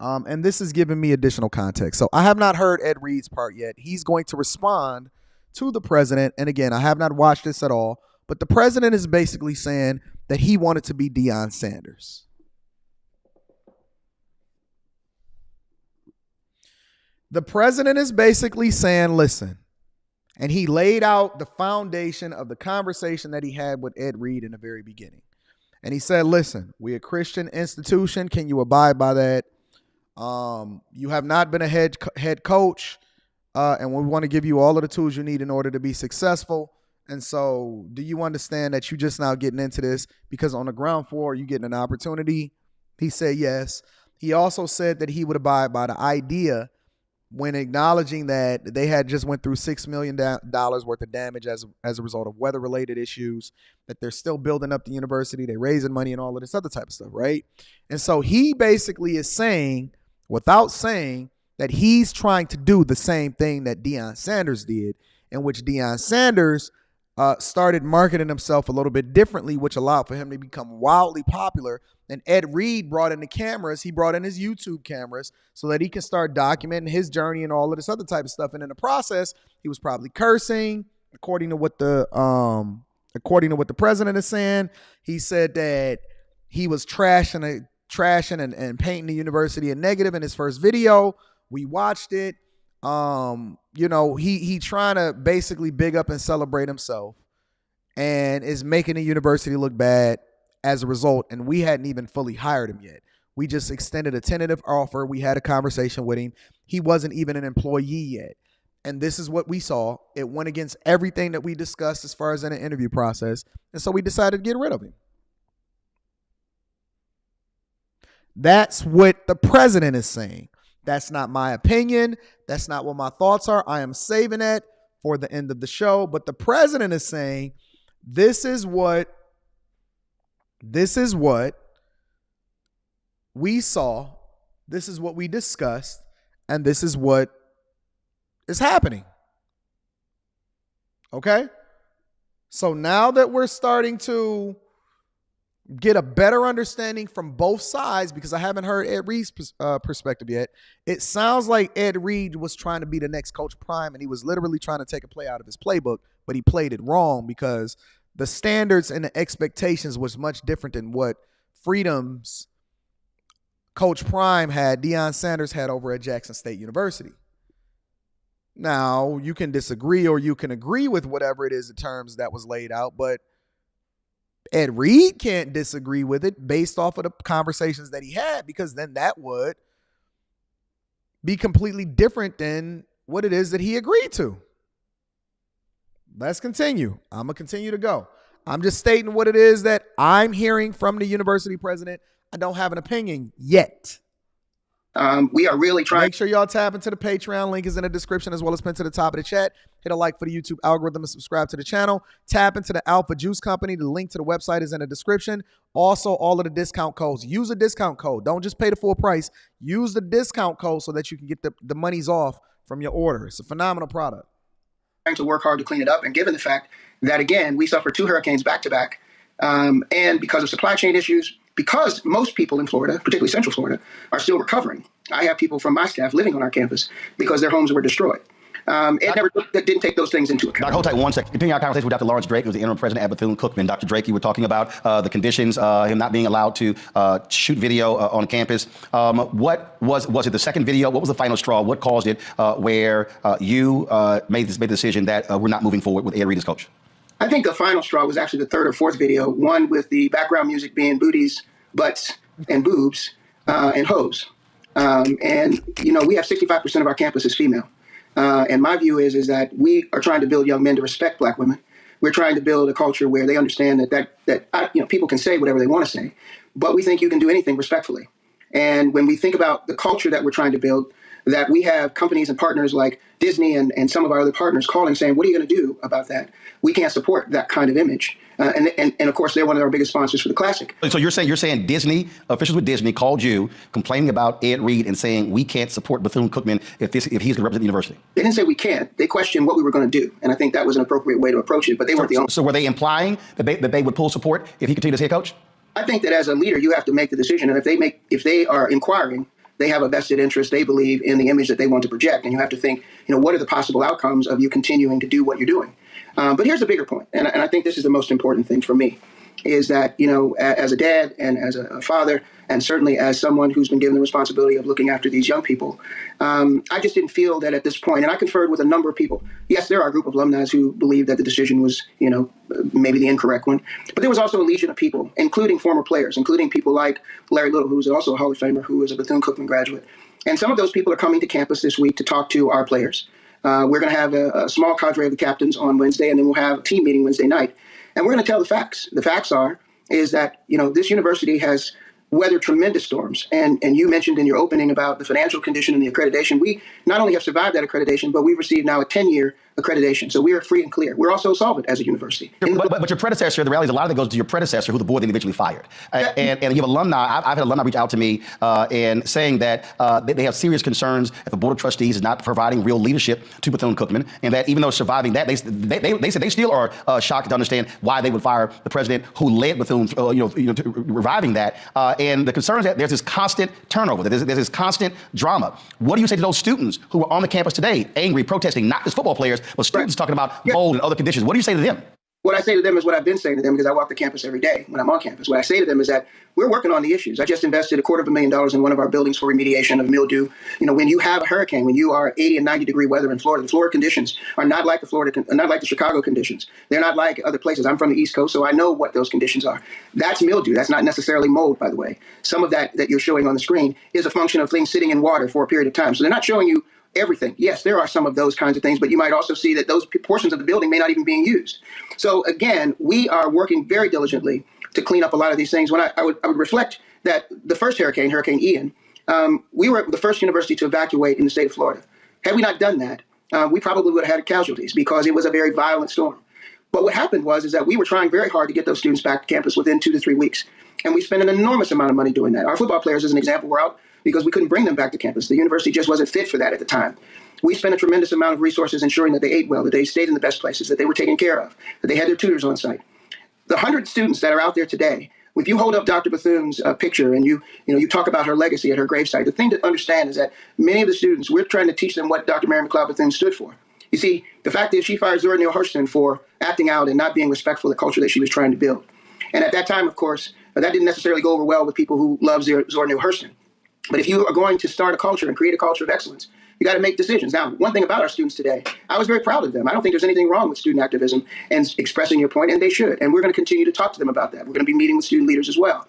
And this is giving me additional context. So I have not heard Ed Reed's part yet. He's going to respond to the president. And again, I have not watched this at all, but the president is basically saying that he wanted to be Deion Sanders. The president is basically saying, listen, and he laid out the foundation of the conversation that he had with Ed Reed in the very beginning. And he said, listen, we're a Christian institution. Can you abide by that? You have not been a head coach, and we want to give you all of the tools you need in order to be successful. And so do you understand that you're just now getting into this because on the ground floor, you're getting an opportunity? He said yes. He also said that he would abide by the idea when acknowledging that they had just went through $6 million worth of damage as a result of weather-related issues, that they're still building up the university, they're raising money and all of this other type of stuff, right? And so he basically is saying, without saying, that he's trying to do the same thing that Deion Sanders did, in which Deion Sanders started marketing himself a little bit differently, which allowed for him to become wildly popular. And Ed Reed brought in the cameras. He brought in his YouTube cameras so that he can start documenting his journey and all of this other type of stuff. And in the process, he was probably cursing, according to what the president is saying. He said that he was trashing and painting the university a negative in his first video. We watched it. He trying to basically big up and celebrate himself and is making the university look bad as a result. And we hadn't even fully hired him yet. We just extended a tentative offer. We had a conversation with him. He wasn't even an employee yet. And this is what we saw. It went against everything that we discussed as far as in an interview process. And so we decided to get rid of him. That's what the president is saying. That's not my opinion. That's not what my thoughts are. I am saving that for the end of the show. But the president is saying, this is what we saw, this is what we discussed, and this is what is happening. Okay? So now that we're starting to get a better understanding from both sides, because I haven't heard Ed Reed's perspective yet, it sounds like Ed Reed was trying to be the next Coach Prime, and he was literally trying to take a play out of his playbook, but he played it wrong because the standards and the expectations was much different than what Freedom's Coach Prime had, Deion Sanders had over at Jackson State University. Now, you can disagree or you can agree with whatever it is, the terms that was laid out, but Ed Reed can't disagree with it based off of the conversations that he had, because then that would be completely different than what it is that he agreed to. Let's continue. I'm going to continue to go. I'm just stating what it is that I'm hearing from the university president. I don't have an opinion yet. We are really trying. Make sure y'all tap into the Patreon. Link is in the description as well as pinned to the top of the chat. Hit a like for the YouTube algorithm and subscribe to the channel. Tap into the Alpha Juice Company. The link to the website is in the description. Also, all of the discount codes. Use a discount code. Don't just pay the full price. Use the discount code so that you can get the monies off from your order. It's a phenomenal product. Trying to work hard to clean it up. And given the fact that, again, we suffered 2 hurricanes back to back, and because of supply chain issues, because most people in Florida, particularly Central Florida, are still recovering. I have people from my staff living on our campus because their homes were destroyed. It didn't take those things into account. Dr. hold tight 1 second. Continuing our conversation with Dr. Lawrence Drake, who was the interim president at Bethune Cookman. Dr. Drake, you were talking about the conditions, him not being allowed to shoot video on campus. What was it the second video? What was the final straw? What caused it where you made the decision that we're not moving forward with Ed Reed as coach? I think the final straw was actually the 3rd or 4th video, one with the background music being booties, butts, and boobs, and hoes. And, you know, we have 65% of our campus is female. And my view is that we are trying to build young men to respect Black women. We're trying to build a culture where they understand that people can say whatever they want to say, but we think you can do anything respectfully. And when we think about the culture that we're trying to build, that we have companies and partners like Disney and some of our other partners calling saying, what are you going to do about that? We can't support that kind of image. And of course, they're one of our biggest sponsors for the Classic. So you're saying Disney, officials with Disney called you complaining about Ed Reed and saying we can't support Bethune Cookman if he's going to represent the university? They didn't say we can't. They questioned what we were going to do. And I think that was an appropriate way to approach it, but they weren't the only. So were they implying that they would pull support if he continued as head coach? I think that as a leader, you have to make the decision. And if they are inquiring, they have a vested interest. They believe in the image that they want to project. And you have to think, what are the possible outcomes of you continuing to do what you're doing? But here's the bigger point, and I think this is the most important thing for me, is that, as a dad and as a father, and certainly as someone who's been given the responsibility of looking after these young people, I just didn't feel that at this point, and I conferred with a number of people. Yes, there are a group of alumni who believe that the decision was, maybe the incorrect one. But there was also a legion of people, including former players, including people like Larry Little, who's also a Hall of Famer, who is a Bethune-Cookman graduate. And some of those people are coming to campus this week to talk to our players. We're going to have a small cadre of the captains on Wednesday, and then we'll have a team meeting Wednesday night. And we're going to tell the facts. The facts is that, this university has weathered tremendous storms. And you mentioned in your opening about the financial condition and the accreditation. We not only have survived that accreditation, but we've received now a 10-year accreditation. So we are free and clear. We're also solvent as a university. But your predecessor, the reality is a lot of it goes to your predecessor, who the board then eventually fired. And you have alumni. I've had alumni reach out to me and saying that they have serious concerns that the board of trustees is not providing real leadership to Bethune-Cookman, and that even though surviving that, they said they still are shocked to understand why they would fire the president who led Bethune, to reviving that. And the concern is that there's this constant turnover, there's this constant drama. What do you say to those students who are on the campus today, angry, protesting, not just football players, but students talking about mold and other conditions? What do you say to them? What I say to them is what I've been saying to them because I walk the campus every day when I'm on campus. What I say to them is that we're working on the issues. I just invested $250,000 in one of our buildings for remediation of mildew. When you have a hurricane, when you are 80 and 90 degree weather in Florida, the Florida conditions are not like not like the Chicago conditions. They're not like other places. I'm from the East Coast, so I know what those conditions are. That's mildew. That's not necessarily mold, by the way. Some of that you're showing on the screen is a function of things sitting in water for a period of time. So they're not showing you everything. Yes, there are some of those kinds of things, but you might also see that those portions of the building may not even be used. So again, we are working very diligently to clean up a lot of these things. When I would reflect that the first hurricane, Hurricane Ian, we were the first university to evacuate in the state of Florida. Had we not done that, we probably would have had casualties because it was a very violent storm. But what happened was that we were trying very hard to get those students back to campus within 2 to 3 weeks. And we spent an enormous amount of money doing that. Our football players, as an example, were out because we couldn't bring them back to campus. The university just wasn't fit for that at the time. We spent a tremendous amount of resources ensuring that they ate well, that they stayed in the best places, that they were taken care of, that they had their tutors on site. The 100 students that are out there today, if you hold up Dr. Bethune's picture and you talk about her legacy at her gravesite, the thing to understand is that many of the students, we're trying to teach them what Dr. Mary McLeod Bethune stood for. You see, the fact is she fired Zora Neale Hurston for acting out and not being respectful of the culture that she was trying to build. And at that time, of course, that didn't necessarily go over well with people who love Zora Neale Hurston. But if you are going to start a culture and create a culture of excellence, you got to make decisions. Now, one thing about our students today, I was very proud of them. I don't think there's anything wrong with student activism and expressing your point, and they should. And we're going to continue to talk to them about that. We're going to be meeting with student leaders as well.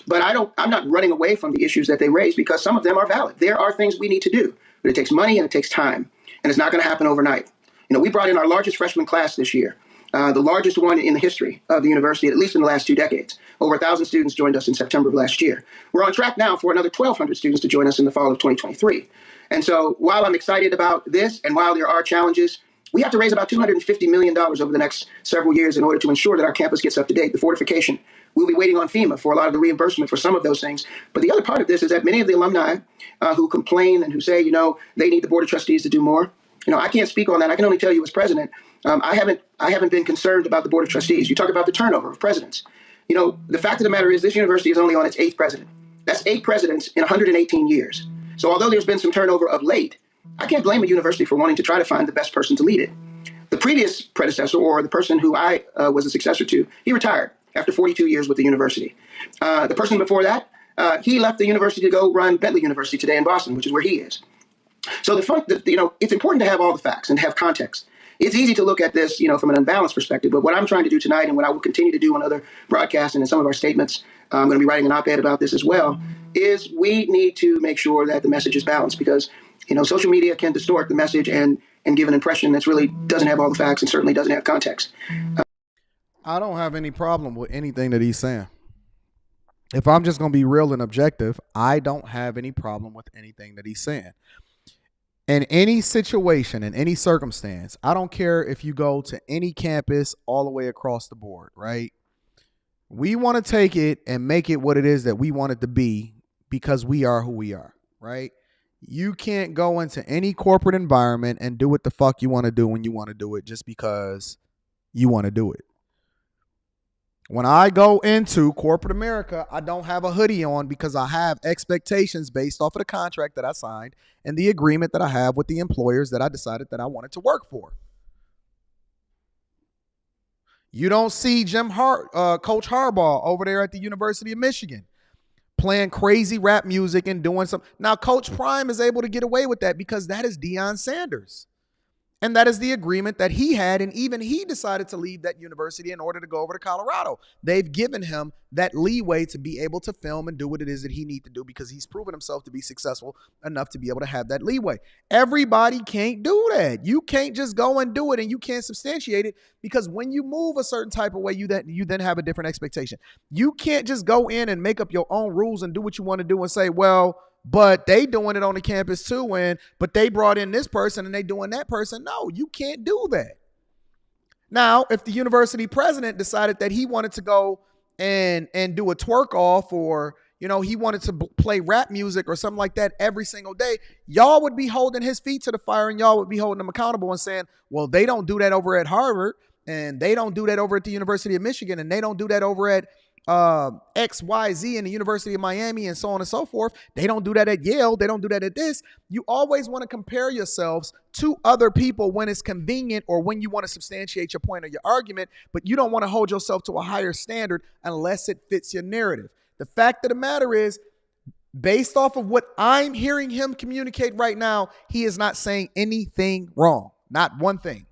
But I'm not running away from the issues that they raise because some of them are valid. There are things we need to do, but it takes money and it takes time, and it's not going to happen overnight. We brought in our largest freshman class this year. The largest one in the history of the university, at least in the last 2 decades. Over 1,000 students joined us in September of last year. We're on track now for another 1,200 students to join us in the fall of 2023. And so while I'm excited about this and while there are challenges, we have to raise about $250 million over the next several years in order to ensure that our campus gets up to date. The fortification, we'll be waiting on FEMA for a lot of the reimbursement for some of those things. But the other part of this is that many of the alumni who complain and who say, they need the Board of Trustees to do more, I can't speak on that. I can only tell you as president, I haven't been concerned about the Board of Trustees. You talk about the turnover of presidents. The fact of the matter is this university is only on its 8th president. That's 8 presidents in 118 years. So although there's been some turnover of late, I can't blame a university for wanting to try to find the best person to lead it. The previous predecessor, or the person who I was a successor to, he retired after 42 years with the university. The person before that, he left the university to go run Bentley University today in Boston, which is where he is. So it's important to have all the facts and have context. It's easy to look at this, from an unbalanced perspective. But what I'm trying to do tonight, and what I will continue to do on other broadcasts and in some of our statements, I'm going to be writing an op-ed about this as well, is we need to make sure that the message is balanced because, social media can distort the message and give an impression that really doesn't have all the facts and certainly doesn't have context. I don't have any problem with anything that he's saying. If I'm just going to be real and objective, I don't have any problem with anything that he's saying. In any situation, in any circumstance, I don't care if you go to any campus all the way across the board, right? We want to take it and make it what it is that we want it to be because we are who we are, right? You can't go into any corporate environment and do what the fuck you want to do when you want to do it just because you want to do it. When I go into corporate America, I don't have a hoodie on because I have expectations based off of the contract that I signed and the agreement that I have with the employers that I decided that I wanted to work for. You don't see Coach Harbaugh over there at the University of Michigan playing crazy rap music and doing something. Now, Coach Prime is able to get away with that because that is Deion Sanders. And that is the agreement that he had. And even he decided to leave that university in order to go over to Colorado. They've given him that leeway to be able to film and do what it is that he needs to do because he's proven himself to be successful enough to be able to have that leeway. Everybody can't do that. You can't just go and do it and you can't substantiate it because when you move a certain type of way, you then have a different expectation. You can't just go in and make up your own rules and do what you want to do and say, well, but they doing it on the campus too, but they brought in this person and they doing that person. No, you can't do that. Now, if the university president decided that he wanted to go and do a twerk off or, he wanted to play rap music or something like that every single day, y'all would be holding his feet to the fire and y'all would be holding him accountable and saying, well, they don't do that over at Harvard and they don't do that over at the University of Michigan and they don't do that over at XYZ in the University of Miami and so on and so forth. They don't do that at Yale. They don't do that at this. You always want to compare yourselves to other people when it's convenient or when you want to substantiate your point or your argument, but you don't want to hold yourself to a higher standard unless it fits your narrative. The fact of the matter is, based off of what I'm hearing him communicate right now, he is not saying anything wrong. Not one thing.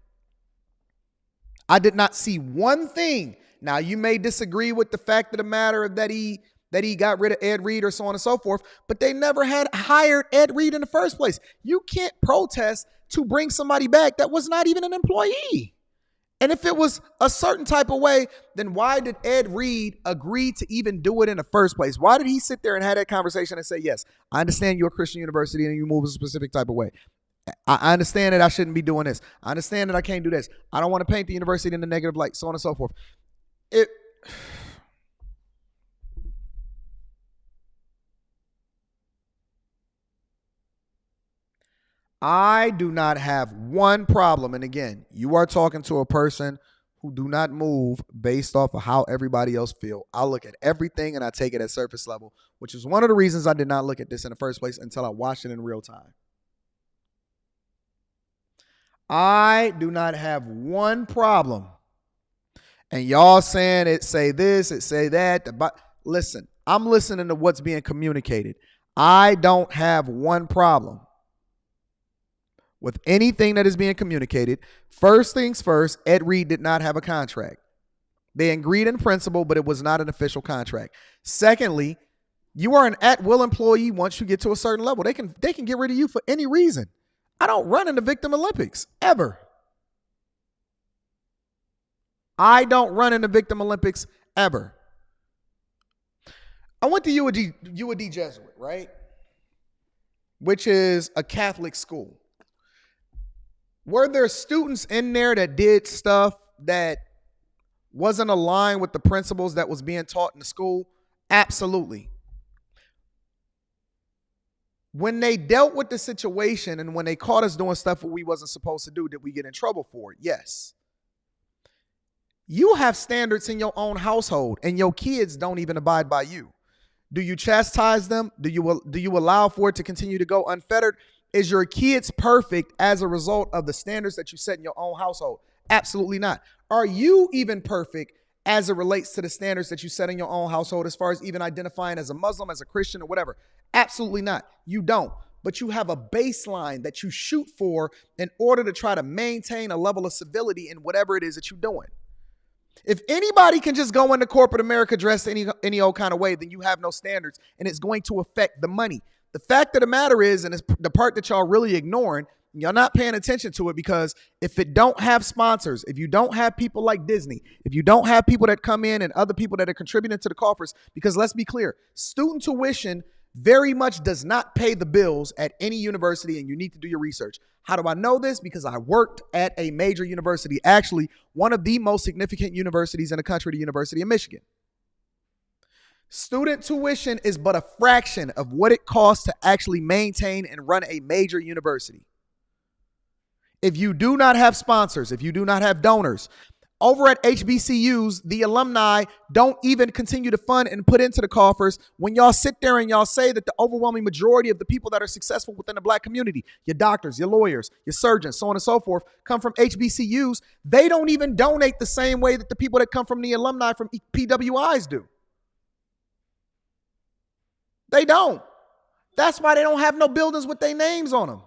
I did not see one thing. Now, you may disagree with the fact of the matter that he got rid of Ed Reed or so on and so forth, but they never had hired Ed Reed in the first place. You can't protest to bring somebody back that was not even an employee. And if it was a certain type of way, then why did Ed Reed agree to even do it in the first place? Why did he sit there and have that conversation and say, yes, I understand you're a Christian university and you move a specific type of way. I understand that I shouldn't be doing this. I understand that I can't do this. I don't want to paint the university in the negative light, so on and so forth. I do not have one problem. And again, you are talking to a person who do not move based off of how everybody else feel. I look at everything and I take it at surface level, which is one of the reasons I did not look at this in the first place until I watched it in real time. I do not have one problem. And y'all saying it say this, it say that. But listen, I'm listening to what's being communicated. I don't have one problem with anything that is being communicated. First things first, Ed Reed did not have a contract. They agreed in principle, but it was not an official contract. Secondly, you are an at-will employee once you get to a certain level. They can get rid of you for any reason. I don't run in the Victim Olympics, ever. I don't run in the Victim Olympics, ever. I went to UAD Jesuit, right? Which is a Catholic school. Were there students in there that did stuff that wasn't aligned with the principles that was being taught in the school? Absolutely. When they dealt with the situation and when they caught us doing stuff that we wasn't supposed to do, did we get in trouble for it? Yes. You have standards in your own household and your kids don't even abide by you. Do you chastise them? Do you allow for it to continue to go unfettered? Is your kids perfect as a result of the standards that you set in your own household? Absolutely not. Are you even perfect as it relates to the standards that you set in your own household as far as even identifying as a Muslim, as a Christian or whatever? Absolutely not. You don't. But you have a baseline that you shoot for in order to try to maintain a level of civility in whatever it is that you're doing. If anybody can just go into corporate America dressed any old kind of way, then you have no standards and it's going to affect the money. The fact of the matter is, and it's the part that y'all really ignoring, y'all not paying attention to it, because if it don't have sponsors, if you don't have people like Disney, if you don't have people that come in and other people that are contributing to the coffers, because let's be clear, student tuition very much does not pay the bills at any university, and you need to do your research. How do I know this? Because I worked at a major university, actually one of the most significant universities in the country, the University of Michigan. Student tuition is but a fraction of what it costs to actually maintain and run a major university. If you do not have sponsors, if you do not have donors, over at HBCUs, the alumni don't even continue to fund and put into the coffers. When y'all sit there and y'all say that the overwhelming majority of the people that are successful within the black community, your doctors, your lawyers, your surgeons, so on and so forth, come from HBCUs, they don't even donate the same way that the people that come from the alumni from PWIs do. They don't. That's why they don't have no buildings with their names on them.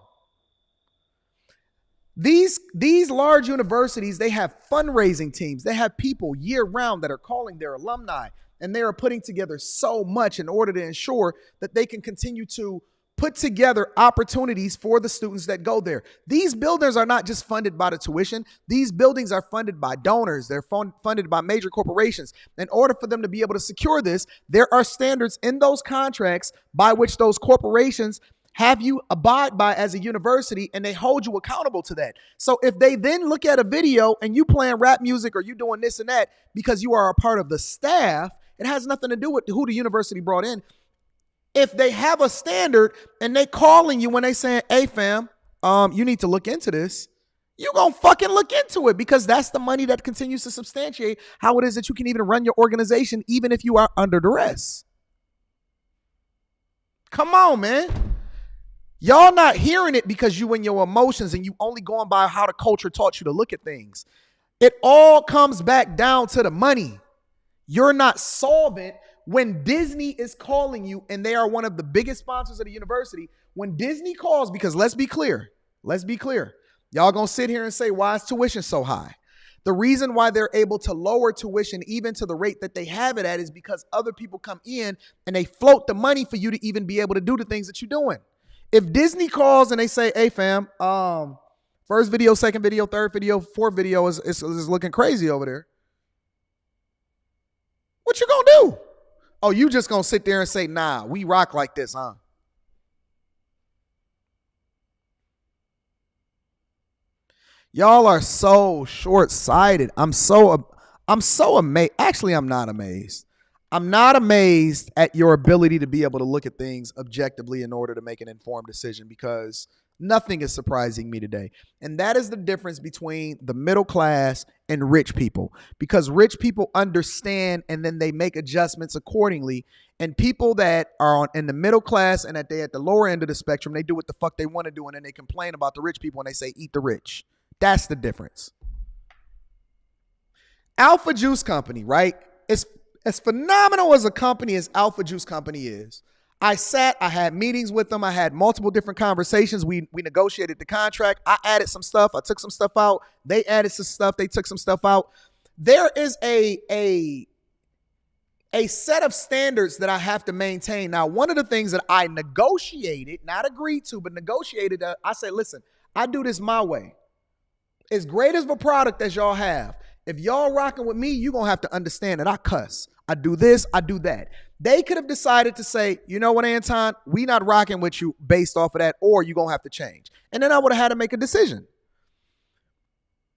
These large universities, they have fundraising teams. They have people year round that are calling their alumni, and they are putting together so much in order to ensure that they can continue to put together opportunities for the students that go there. These buildings are not just funded by the tuition. These buildings are funded by donors. They're funded by major corporations. In order for them to be able to secure this, there are standards in those contracts by which those corporations have you abide by as a university, and they hold you accountable to that. So if they then look at a video and you playing rap music or you doing this and that because you are a part of the staff, it has nothing to do with who the university brought in. If they have a standard and they calling you when they saying, hey fam, you need to look into this. you're going to fucking look into it because that's the money that continues to substantiate how it is that you can even run your organization even if you are under duress. Come on, man. Y'all not hearing it because you in your emotions and you only going by how the culture taught you to look at things. It all comes back down to the money. You're not solvent when Disney is calling you, and they are one of the biggest sponsors of the university. When Disney calls, because let's be clear. Y'all gonna sit here and say, why is tuition so high? The reason why they're able to lower tuition even to the rate that they have it at is because other people come in and they float the money for you to even be able to do the things that you're doing. If Disney calls and they say, hey fam, first video, second video, third video, fourth video is looking crazy over there. What you gonna do? Oh, you just gonna sit there and say, nah, we rock like this, huh? Y'all are so short-sighted. I'm so amazed. Actually, I'm not amazed. I'm not amazed at your ability to be able to look at things objectively in order to make an informed decision, because nothing is surprising me today. And that is the difference between the middle class and rich people, because rich people understand and then they make adjustments accordingly. And people that are in the middle class and that they at the lower end of the spectrum, they do what the fuck they want to do. And then they complain about the rich people and they say, eat the rich. That's the difference. Alpha Juice Company, right? It's as phenomenal as a company as Alpha Juice Company is. I had meetings with them. I had multiple different conversations. We negotiated the contract. I added some stuff. I took some stuff out. They added some stuff. They took some stuff out. There is a set of standards that I have to maintain. Now, one of the things that I negotiated, not agreed to, but negotiated, I said, listen, I do this my way. As great as of a product as y'all have, if y'all rocking with me, you're going to have to understand that I cuss. I do this, I do that. They could have decided to say, you know what, Anton, we not rocking with you based off of that, or you're going to have to change. And then I would have had to make a decision.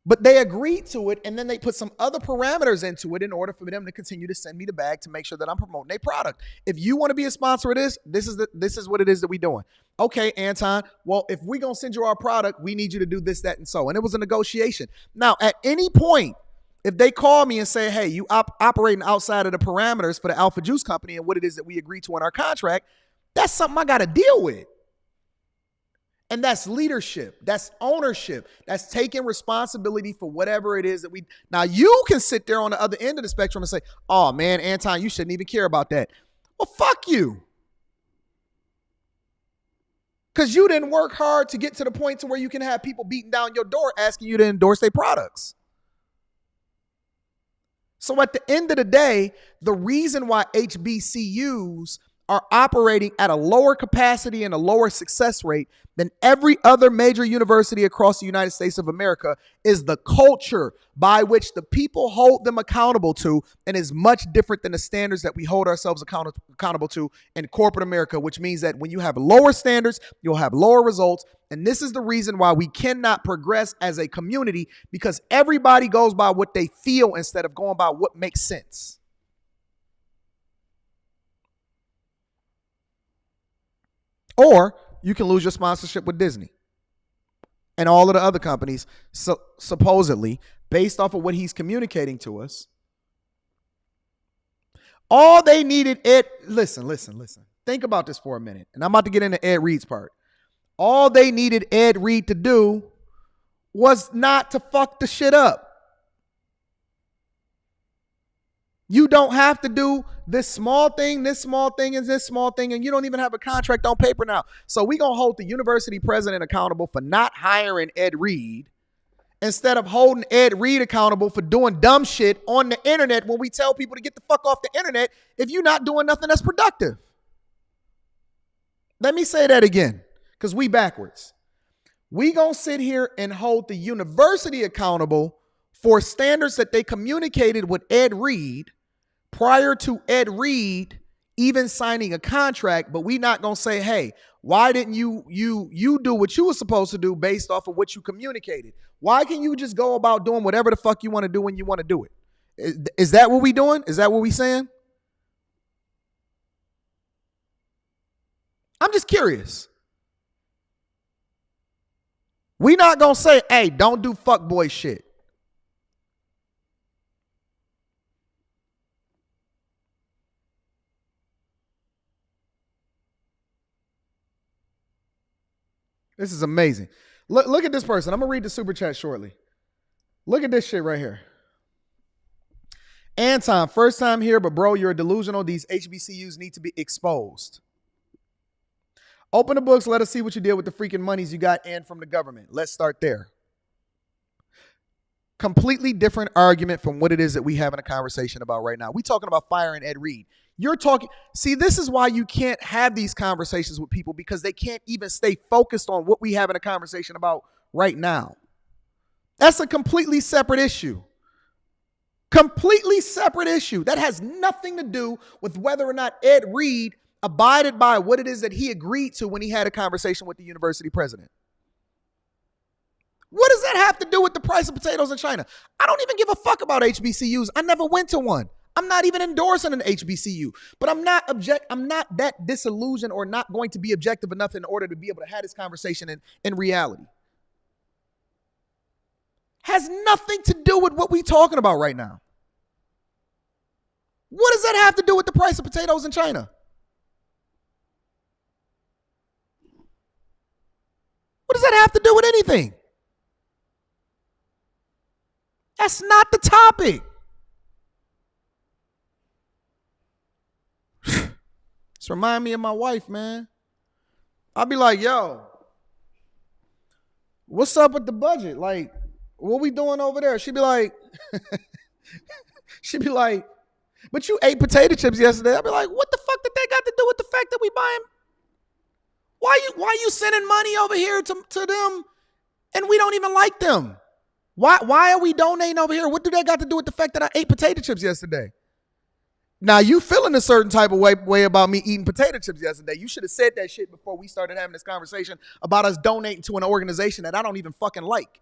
But they agreed to it, and then they put some other parameters into it in order for them to continue to send me the bag to make sure that I'm promoting their product. If you want to be a sponsor of this, this is what it is that we're doing. Okay, Anton, well, if we're going to send you our product, we need you to do this, that, and so. And it was a negotiation. Now, at any point, if they call me and say, hey, you operating outside of the parameters for the Alpha Juice Company and what it is that we agreed to in our contract, that's something I got to deal with. And that's leadership. That's ownership. That's taking responsibility for whatever it is that we. Now, you can sit there on the other end of the spectrum and say, oh, man, Anton, you shouldn't even care about that. Well, fuck you. Because you didn't work hard to get to the point to where you can have people beating down your door asking you to endorse their products. So at the end of the day, the reason why HBCUs are operating at a lower capacity and a lower success rate than every other major university across the United States of America is the culture by which the people hold them accountable to, and is much different than the standards that we hold ourselves accountable to in corporate America, which means that when you have lower standards, you'll have lower results. And this is the reason why we cannot progress as a community, because everybody goes by what they feel instead of going by what makes sense. Or you can lose your sponsorship with Disney and all of the other companies, supposedly, based off of what he's communicating to us. All they needed, listen. Think about this for a minute. And I'm about to get into Ed Reed's part. All they needed Ed Reed to do was not to fuck the shit up. You don't have to do this small thing, and this small thing, and you don't even have a contract on paper now. So we're going to hold the university president accountable for not hiring Ed Reed instead of holding Ed Reed accountable for doing dumb shit on the internet when we tell people to get the fuck off the internet if you're not doing nothing that's productive. Let me say that again, because we backwards. We going to sit here and hold the university accountable for standards that they communicated with Ed Reed prior to Ed Reed even signing a contract, but we not going to say, hey, why didn't you do what you were supposed to do based off of what you communicated? Why can't you just go about doing whatever the fuck you want to do when you want to do it? Is that what we doing? Is that what we saying? I'm just curious. We not going to say, hey, don't do fuckboy shit. This is amazing. Look at this person. I'm going to read the super chat shortly. Look at this shit right here. Anton, first time here, but bro, you're delusional. These HBCUs need to be exposed. Open the books. Let us see what you did with the freaking monies you got in from the government. Let's start there. Completely different argument from what it is that we having a conversation about right now. We talking about firing Ed Reed. You're talking. See, this is why you can't have these conversations with people, because they can't even stay focused on what we having a conversation about right now. That's a completely separate issue. Completely separate issue. That has nothing to do with whether or not Ed Reed abided by what it is that he agreed to when he had a conversation with the university president. What does that have to do with the price of potatoes in China? I don't even give a fuck about HBCUs. I never went to one. I'm not even endorsing an HBCU, but I'm not that disillusioned or not going to be objective enough in order to be able to have this conversation in reality. Has nothing to do with what we're talking about right now. What does that have to do with the price of potatoes in China? What does that have to do with anything? That's not the topic. This remind me of my wife, man. I'll be like, yo, what's up with the budget? Like, what we doing over there? She'd be like, but you ate potato chips yesterday. I'd be like, what the fuck did that got to do with the fact that we buying? Why you sending money over here to them and we don't even like them? Why are we donating over here? What do that got to do with the fact that I ate potato chips yesterday? Now, you feeling a certain type of way about me eating potato chips yesterday. You should have said that shit before we started having this conversation about us donating to an organization that I don't even fucking like.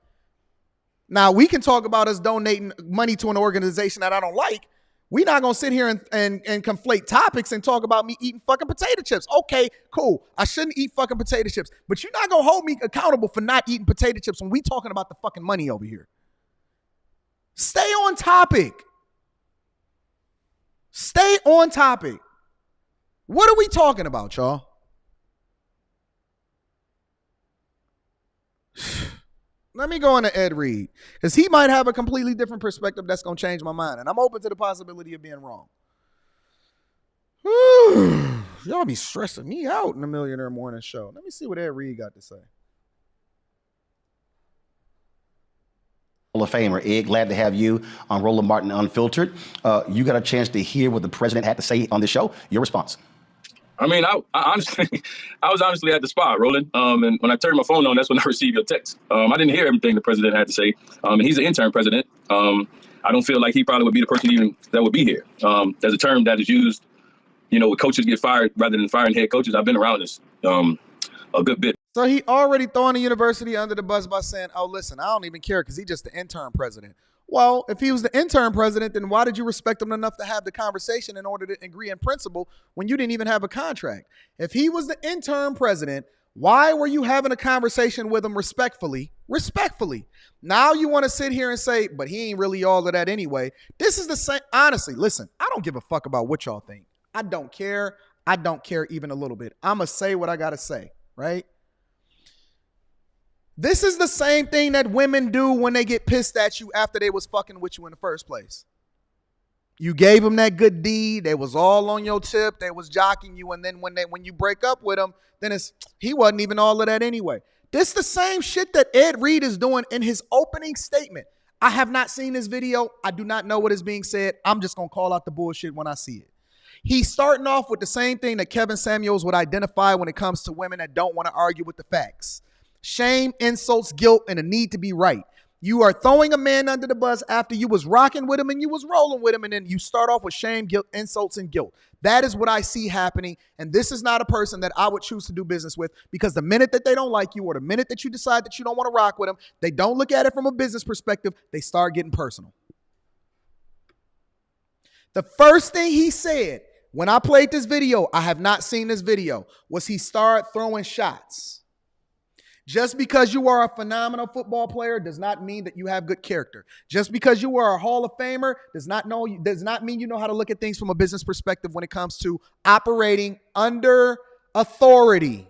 Now, we can talk about us donating money to an organization that I don't like. We're not going to sit here and conflate topics and talk about me eating fucking potato chips. Okay, cool. I shouldn't eat fucking potato chips. But you're not going to hold me accountable for not eating potato chips when we talking about the fucking money over here. Stay on topic. Stay on topic. What are we talking about, y'all? Let me go into Ed Reed, because he might have a completely different perspective that's going to change my mind. And I'm open to the possibility of being wrong. Y'all be stressing me out in the Millionaire Morning Show. Let me see what Ed Reed got to say. Hall of Famer. Ed, glad to have you on Roland Martin Unfiltered. You got a chance to hear what the president had to say on this show. Your response? I mean, I honestly, I was honestly at the spot, Roland. And when I turned my phone on, that's when I received your text. I didn't hear everything the president had to say. And he's an intern president. I don't feel like he probably would be the person even that would be here. There's a term that is used, when coaches get fired rather than firing head coaches. I've been around this a good bit. So he already throwing the university under the bus by saying, oh, listen, I don't even care because he's just the intern president. Well, if he was the intern president, then why did you respect him enough to have the conversation in order to agree in principle when you didn't even have a contract? If he was the intern president, why were you having a conversation with him respectfully? Respectfully. Now you want to sit here and say, but he ain't really all of that anyway. This is the same. Honestly, listen, I don't give a fuck about what y'all think. I don't care. I don't care even a little bit. I'm going to say what I got to say, right? This is the same thing that women do when they get pissed at you after they was fucking with you in the first place. You gave them that good deed. They was all on your tip. They was jocking you. And then when you break up with them, then he wasn't even all of that anyway. This the same shit that Ed Reed is doing in his opening statement. I have not seen this video. I do not know what is being said. I'm just going to call out the bullshit when I see it. He's starting off with the same thing that Kevin Samuels would identify when it comes to women that don't want to argue with the facts. Shame, insults, guilt, and a need to be right. You are throwing a man under the bus after you was rocking with him and you was rolling with him, and then you start off with shame, guilt, insults, and guilt. That is what I see happening, and this is not a person that I would choose to do business with, because the minute that they don't like you or the minute that you decide that you don't want to rock with them, they don't look at it from a business perspective. They start getting personal. The first thing he said when I played this video, I have not seen this video, was he started throwing shots. Just because you are a phenomenal football player does not mean that you have good character. Just because you are a Hall of Famer does not mean you know how to look at things from a business perspective when it comes to operating under authority.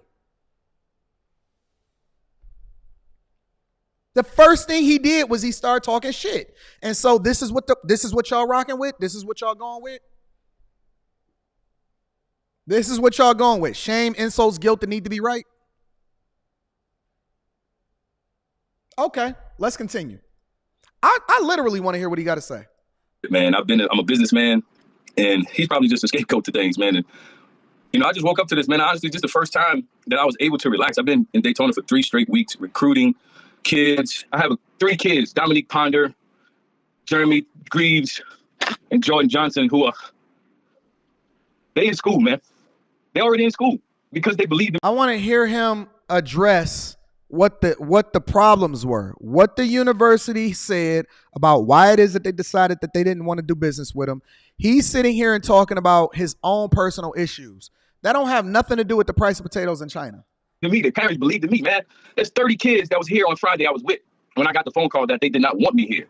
The first thing he did was he started talking shit. And so this is what y'all rocking with. This is what y'all going with. This is what y'all going with. Shame, insults, guilt that need to be right. Okay, let's continue. I literally want to hear what he got to say. Man, I'm a businessman, and he's probably just a scapegoat to things, man. And, I just woke up to this, man. Honestly, just the first time that I was able to relax. I've been in Daytona for 3 straight weeks recruiting kids. I have 3 kids, Dominique Ponder, Jeremy Greaves, and Jordan Johnson, they in school, man. They already in school because they believe in. I want to hear him address what the problems were, what the university said about why it is that they decided that they didn't want to do business with him. He's sitting here and talking about his own personal issues. That don't have nothing to do with the price of potatoes in China. To me, the parents believed in me, man. There's 30 kids that was here on Friday I was with when I got the phone call that they did not want me here.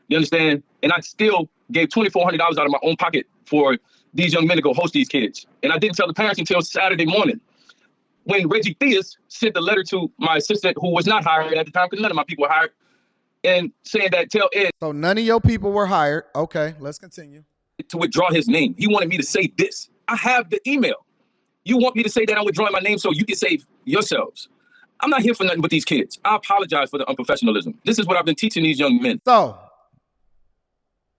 You understand? And I still gave $2,400 out of my own pocket for these young men to go host these kids. And I didn't tell the parents until Saturday morning, when Reggie Theus sent a letter to my assistant, who was not hired at the time, because none of my people were hired, and saying that tell Ed. So none of your people were hired. Okay, let's continue. To withdraw his name. He wanted me to say this. I have the email. You want me to say that I'm withdrawing my name so you can save yourselves. I'm not here for nothing but these kids. I apologize for the unprofessionalism. This is what I've been teaching these young men. So,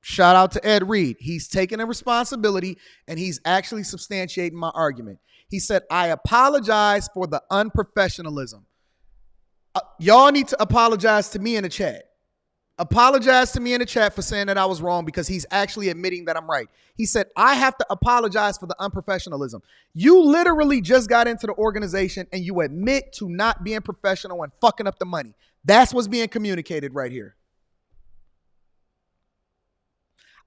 shout out to Ed Reed. He's taking a responsibility and he's actually substantiating my argument. He said, I apologize for the unprofessionalism. Y'all need to apologize to me in the chat. Apologize to me in the chat for saying that I was wrong, because he's actually admitting that I'm right. He said, I have to apologize for the unprofessionalism. You literally just got into the organization and you admit to not being professional and fucking up the money. That's what's being communicated right here.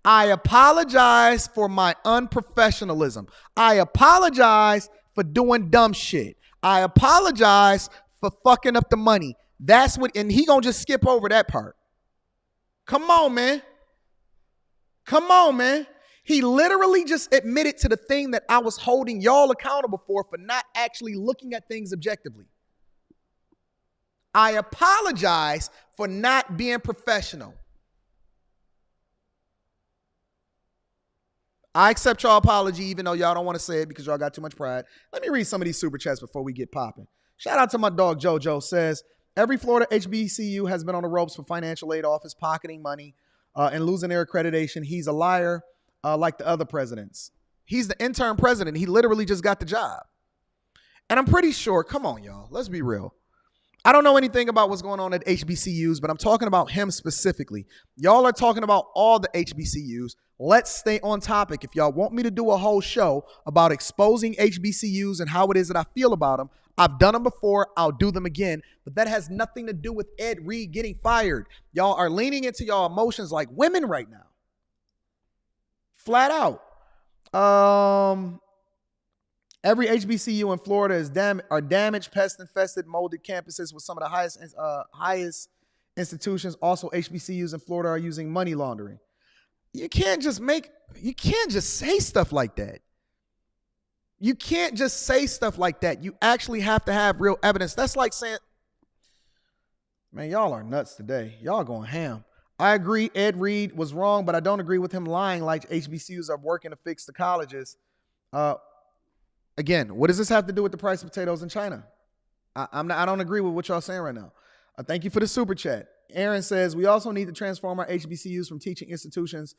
I apologize for my unprofessionalism. I apologize for doing dumb shit. I apologize for fucking up the money. That's what, and he gonna just skip over that part. Come on, man. Come on, man. He literally just admitted to the thing that I was holding y'all accountable for not actually looking at things objectively. I apologize for not being professional. I accept y'all apology, even though y'all don't want to say it because y'all got too much pride. Let me read some of these super chats before we get popping. Shout out to my dog JoJo. Says, every Florida HBCU has been on the ropes for financial aid office, pocketing money and losing their accreditation. He's a liar like the other presidents. He's the interim president. He literally just got the job. And I'm pretty sure, come on, y'all, let's be real. I don't know anything about what's going on at HBCUs, but I'm talking about him specifically. Y'all are talking about all the HBCUs. Let's stay on topic. If y'all want me to do a whole show about exposing HBCUs and how it is that I feel about them, I've done them before. I'll do them again. But that has nothing to do with Ed Reed getting fired. Y'all are leaning into y'all emotions like women right now. Flat out. Every HBCU in Florida are damaged, pest-infested, molded campuses with some of the highest institutions. Also, HBCUs in Florida are using money laundering. You can't just say stuff like that. You can't just say stuff like that. You actually have to have real evidence. That's like saying, man, y'all are nuts today. Y'all going ham. I agree Ed Reed was wrong, but I don't agree with him lying like HBCUs are working to fix the colleges. Again, what does this have to do with the price of potatoes in China? I don't agree with what y'all saying right now. Thank you for the super chat. Aaron says, we also need to transform our HBCUs from teaching institutions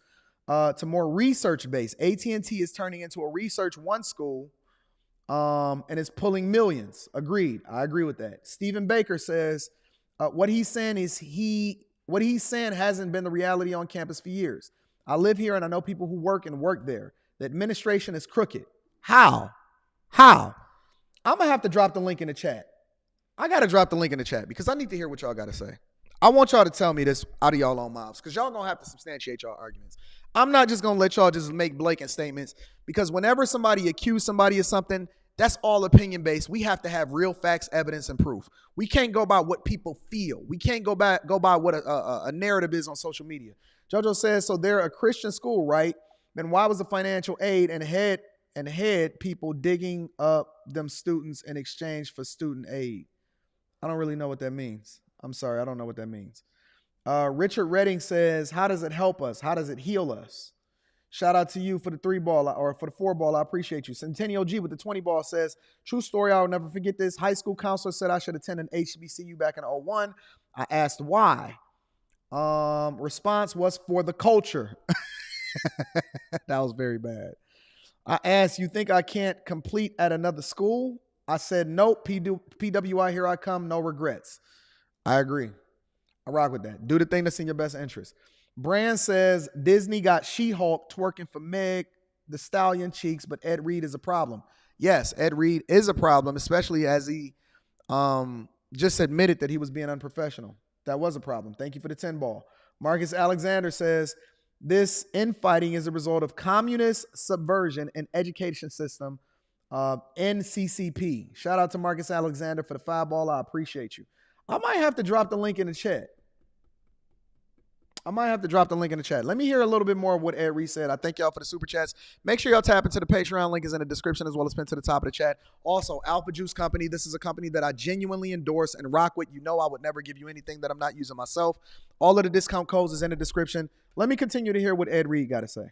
to more research-based. AT&T is turning into a research one school and it's pulling millions. Agreed. I agree with that. Stephen Baker says, what he's saying hasn't been the reality on campus for years. I live here and I know people who work there. The administration is crooked. How? I'm going to have to drop the link in the chat. I got to drop the link in the chat because I need to hear what y'all got to say. I want y'all to tell me this out of y'all own mouths because y'all going to have to substantiate y'all arguments. I'm not just going to let y'all just make blatant statements because whenever somebody accuses somebody of something, That's all opinion based. We have to have real facts, evidence, and proof. We can't go by what people feel. We can't go by what a narrative is on social media. JoJo says, so they're a Christian school, right? Then why was the financial aid and head people digging up them students in exchange for student aid? I don't really know what that means. I'm sorry, I don't know what that means. Richard Redding says, how does it help us? How does it heal us? Shout out to you for the 3-ball or for the 4-ball. I appreciate you. Centennial G with the 20-ball says, true story, I'll never forget this. High school counselor said I should attend an HBCU back in 01. I asked why. Response was for the culture. That was very bad. I asked, you think I can't complete at another school? I said, nope, PWI, here I come, no regrets. I agree. I rock with that. Do the thing that's in your best interest. Brand says, Disney got She-Hulk twerking for Meg the Stallion cheeks, but Ed Reed is a problem. Yes, Ed Reed is a problem, especially as he just admitted that he was being unprofessional. That was a problem. Thank you for the 10-ball. Marcus Alexander says, this infighting is a result of communist subversion in education system, NCCP. Shout out to Marcus Alexander for the 5-ball. I appreciate you. I might have to drop the link in the chat. Let me hear a little bit more of what Ed Reed said. I thank y'all for the super chats. Make sure y'all tap into the Patreon. Link is in the description as well as pinned to the top of the chat. Also, Alpha Juice Company. This is a company that I genuinely endorse and rock with. You know I would never give you anything that I'm not using myself. All of the discount codes is in the description. Let me continue to hear what Ed Reed got to say.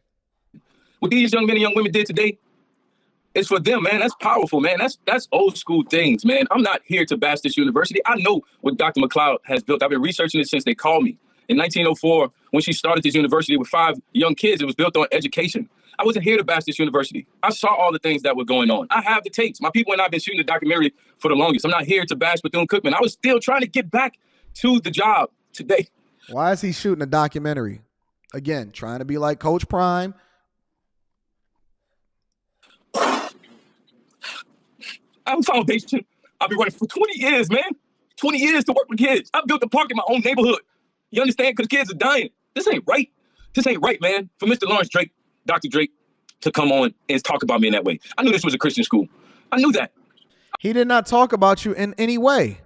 What these young men and young women did today, it's for them, man. That's powerful, man. That's old school things, man. I'm not here to bash this university. I know what Dr. McLeod has built. I've been researching it since they called me. In 1904, when she started this university with 5 young kids, it was built on education. I wasn't here to bash this university. I saw all the things that were going on. I have the tapes. My people and I have been shooting the documentary for the longest. I'm not here to bash Bethune Cookman. I was still trying to get back to the job today. Why is he shooting a documentary? Again, trying to be like Coach Prime. I'm a foundation. I've been running for 20 years, man. 20 years to work with kids. I built a park in my own neighborhood. You understand? Because kids are dying. This ain't right. This ain't right, man. For Mr. Lawrence Drake, Dr. Drake, to come on and talk about me in that way. I knew this was a Christian school. I knew that. He did not talk about you in any way.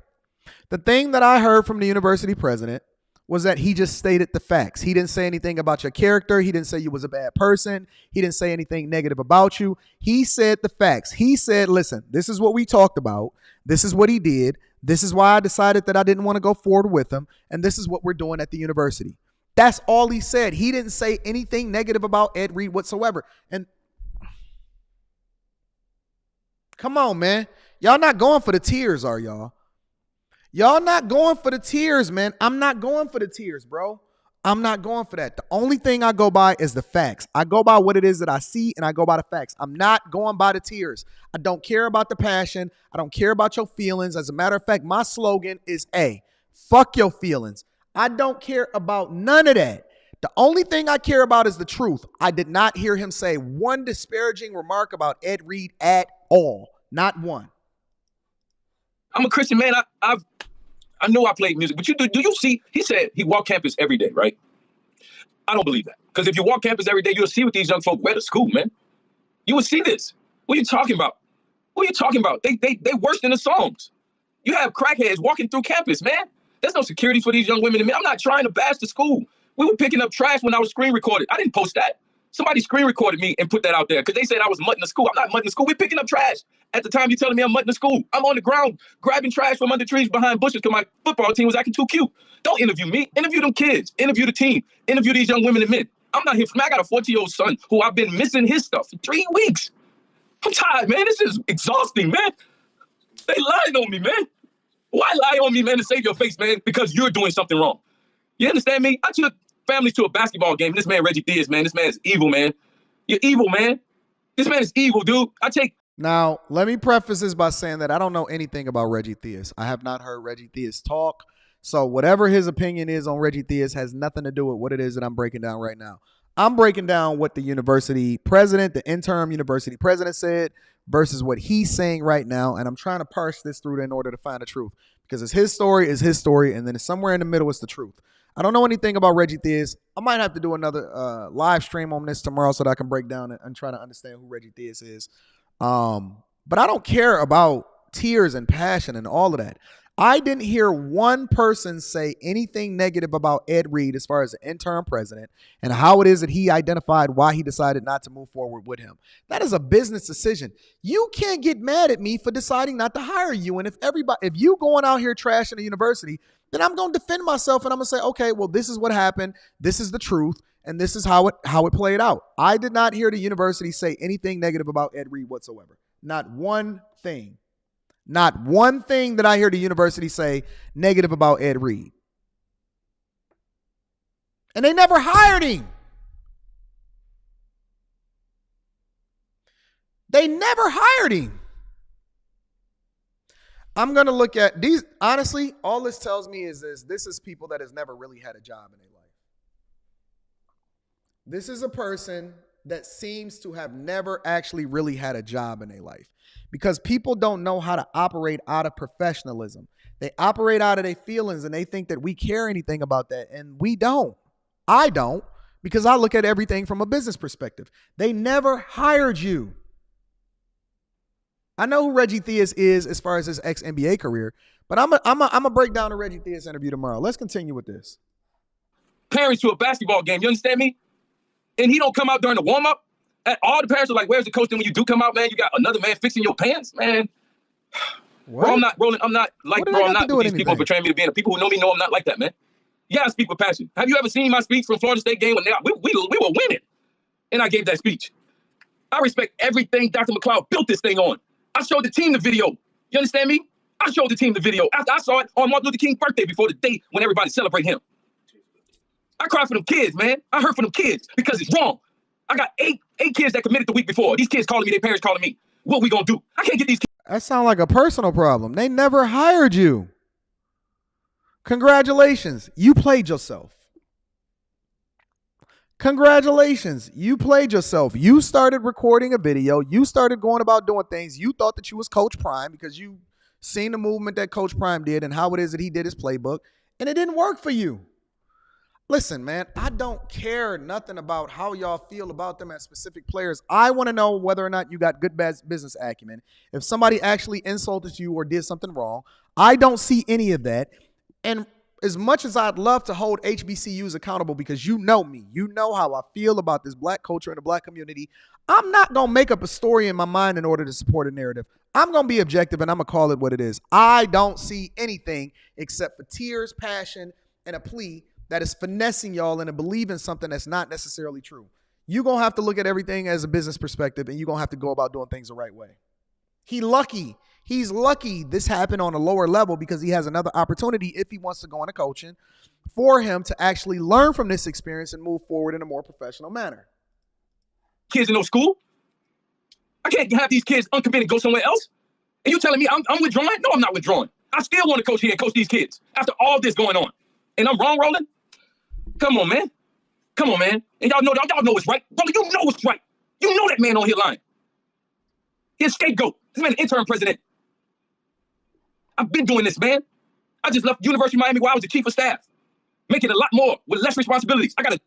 The thing that I heard from the university president was that he just stated the facts. He didn't say anything about your character. He didn't say you was a bad person. He didn't say anything negative about you. He said the facts. He said, listen, this is what we talked about. This is what he did. This is why I decided that I didn't want to go forward with him. And this is what we're doing at the university. That's all he said. He didn't say anything negative about Ed Reed whatsoever. And come on, man. Y'all not going for the tears, are y'all? Y'all not going for the tears, man. I'm not going for the tears, bro. I'm not going for that. The only thing I go by is the facts. I go by what it is that I see, and I go by the facts. I'm not going by the tears. I don't care about the passion. I don't care about your feelings. As a matter of fact, my slogan is, A, fuck your feelings. I don't care about none of that. The only thing I care about is the truth. I did not hear him say one disparaging remark about Ed Reed at all. Not one. I'm a Christian man. I know I played music, but do you see, he said he walked campus every day, right? I don't believe that. Because if you walk campus every day, you'll see what these young folk wear to school, man. You will see this. What are you talking about? What are you talking about? They worse than the songs. You have crackheads walking through campus, man. There's no security for these young women and men. I'm not trying to bash the school. We were picking up trash when I was screen recorded. I didn't post that. Somebody screen recorded me and put that out there because they said I was mutting the school. I'm not mutting the school. We're picking up trash. At the time, you're telling me I'm mutting the school. I'm on the ground grabbing trash from under trees behind bushes because my football team was acting too cute. Don't interview me. Interview them kids. Interview the team. Interview these young women and men. I'm not here for me. I got a 14-year-old son who I've been missing his stuff for 3 weeks. I'm tired, man. This is exhausting, man. They lied on me, man. Why lie on me, man, to save your face, man? Because you're doing something wrong. You understand me? I took families to a basketball game. This man, Reggie Theus, man, this man is evil, man. You're evil, man. This man is evil, dude. Now, let me preface this by saying that I don't know anything about Reggie Theus. I have not heard Reggie Theus talk. So whatever his opinion is on Reggie Theus has nothing to do with what it is that I'm breaking down right now. I'm breaking down what the university president, the interim university president said versus what he's saying right now. And I'm trying to parse this through in order to find the truth because it's his story is his story. And then somewhere in the middle is the truth. I don't know anything about Reggie Theus. I might have to do another live stream on this tomorrow so that I can break down and try to understand who Reggie Theus is. But I don't care about tears and passion and all of that. I didn't hear one person say anything negative about Ed Reed as far as the interim president and how it is that he identified why he decided not to move forward with him. That is a business decision. You can't get mad at me for deciding not to hire you. And if you going out here trashing the university, then I'm going to defend myself and I'm going to say, okay, well, this is what happened. This is the truth. And this is how it played out. I did not hear the university say anything negative about Ed Reed whatsoever. Not one thing. Not one thing that I hear the university say negative about Ed Reed. And they never hired him. They never hired him. I'm going to look at these. Honestly, all this tells me is this is people that has never really had a job in their life. This is a person that seems to have never actually really had a job in their life because people don't know how to operate out of professionalism. They operate out of their feelings and they think that we care anything about that. And we don't. I don't, because I look at everything from a business perspective. They never hired you. I know who Reggie Theus is as far as his ex-NBA career, but I'm a break down the Reggie Theus interview tomorrow. Let's continue with this. Parents to a basketball game, you understand me? And he don't come out during the warm-up. And all the parents are like, where's the coach? Then when you do come out, man, you got another man fixing your pants, man. What? Bro, I'm not rolling. I'm not like, bro, I'm not with these people portraying me to be. The people who know me know I'm not like that, man. Yeah, I speak with passion. Have you ever seen my speech from Florida State game when we were winning? And I gave that speech. I respect everything Dr. McLeod built this thing on. I showed the team the video. You understand me? I showed the team the video after I saw it on Martin Luther King's birthday before the day when everybody celebrate him. I cried for them kids, man. I hurt for them kids because it's wrong. I got eight kids that committed the week before. These kids calling me, their parents calling me. What we gonna do? I can't get these kids. That sounds like a personal problem. They never hired you. Congratulations. You played yourself. Congratulations. You played yourself. You started recording a video. You started going about doing things. You thought that you was Coach Prime because you seen the movement that Coach Prime did and how it is that he did his playbook, and it didn't work for you. Listen, man, I don't care nothing about how y'all feel about them as specific players. I want to know whether or not you got good business acumen. If somebody actually insulted you or did something wrong, I don't see any of that. And as much as I'd love to hold HBCUs accountable because you know me, you know how I feel about this black culture and the black community, I'm not going to make up a story in my mind in order to support a narrative. I'm going to be objective and I'm going to call it what it is. I don't see anything except for tears, passion, and a plea that is finessing y'all into believing something that's not necessarily true. You're going to have to look at everything as a business perspective and you're going to have to go about doing things the right way. He's lucky this happened on a lower level because he has another opportunity if he wants to go into coaching for him to actually learn from this experience and move forward in a more professional manner. Kids in no school? I can't have these kids uncommitted and go somewhere else. And you telling me I'm withdrawing? No, I'm not withdrawing. I still want to coach here and coach these kids after all this going on. And I'm wrong, Roland? Come on, man. Come on, man. And y'all know what's right. Roland, you know what's right. You know that man on here lying. He's a scapegoat. He's been an interim president. I've been doing this, man. I just left University of Miami where I was the chief of staff, making a lot more with less responsibilities. I got a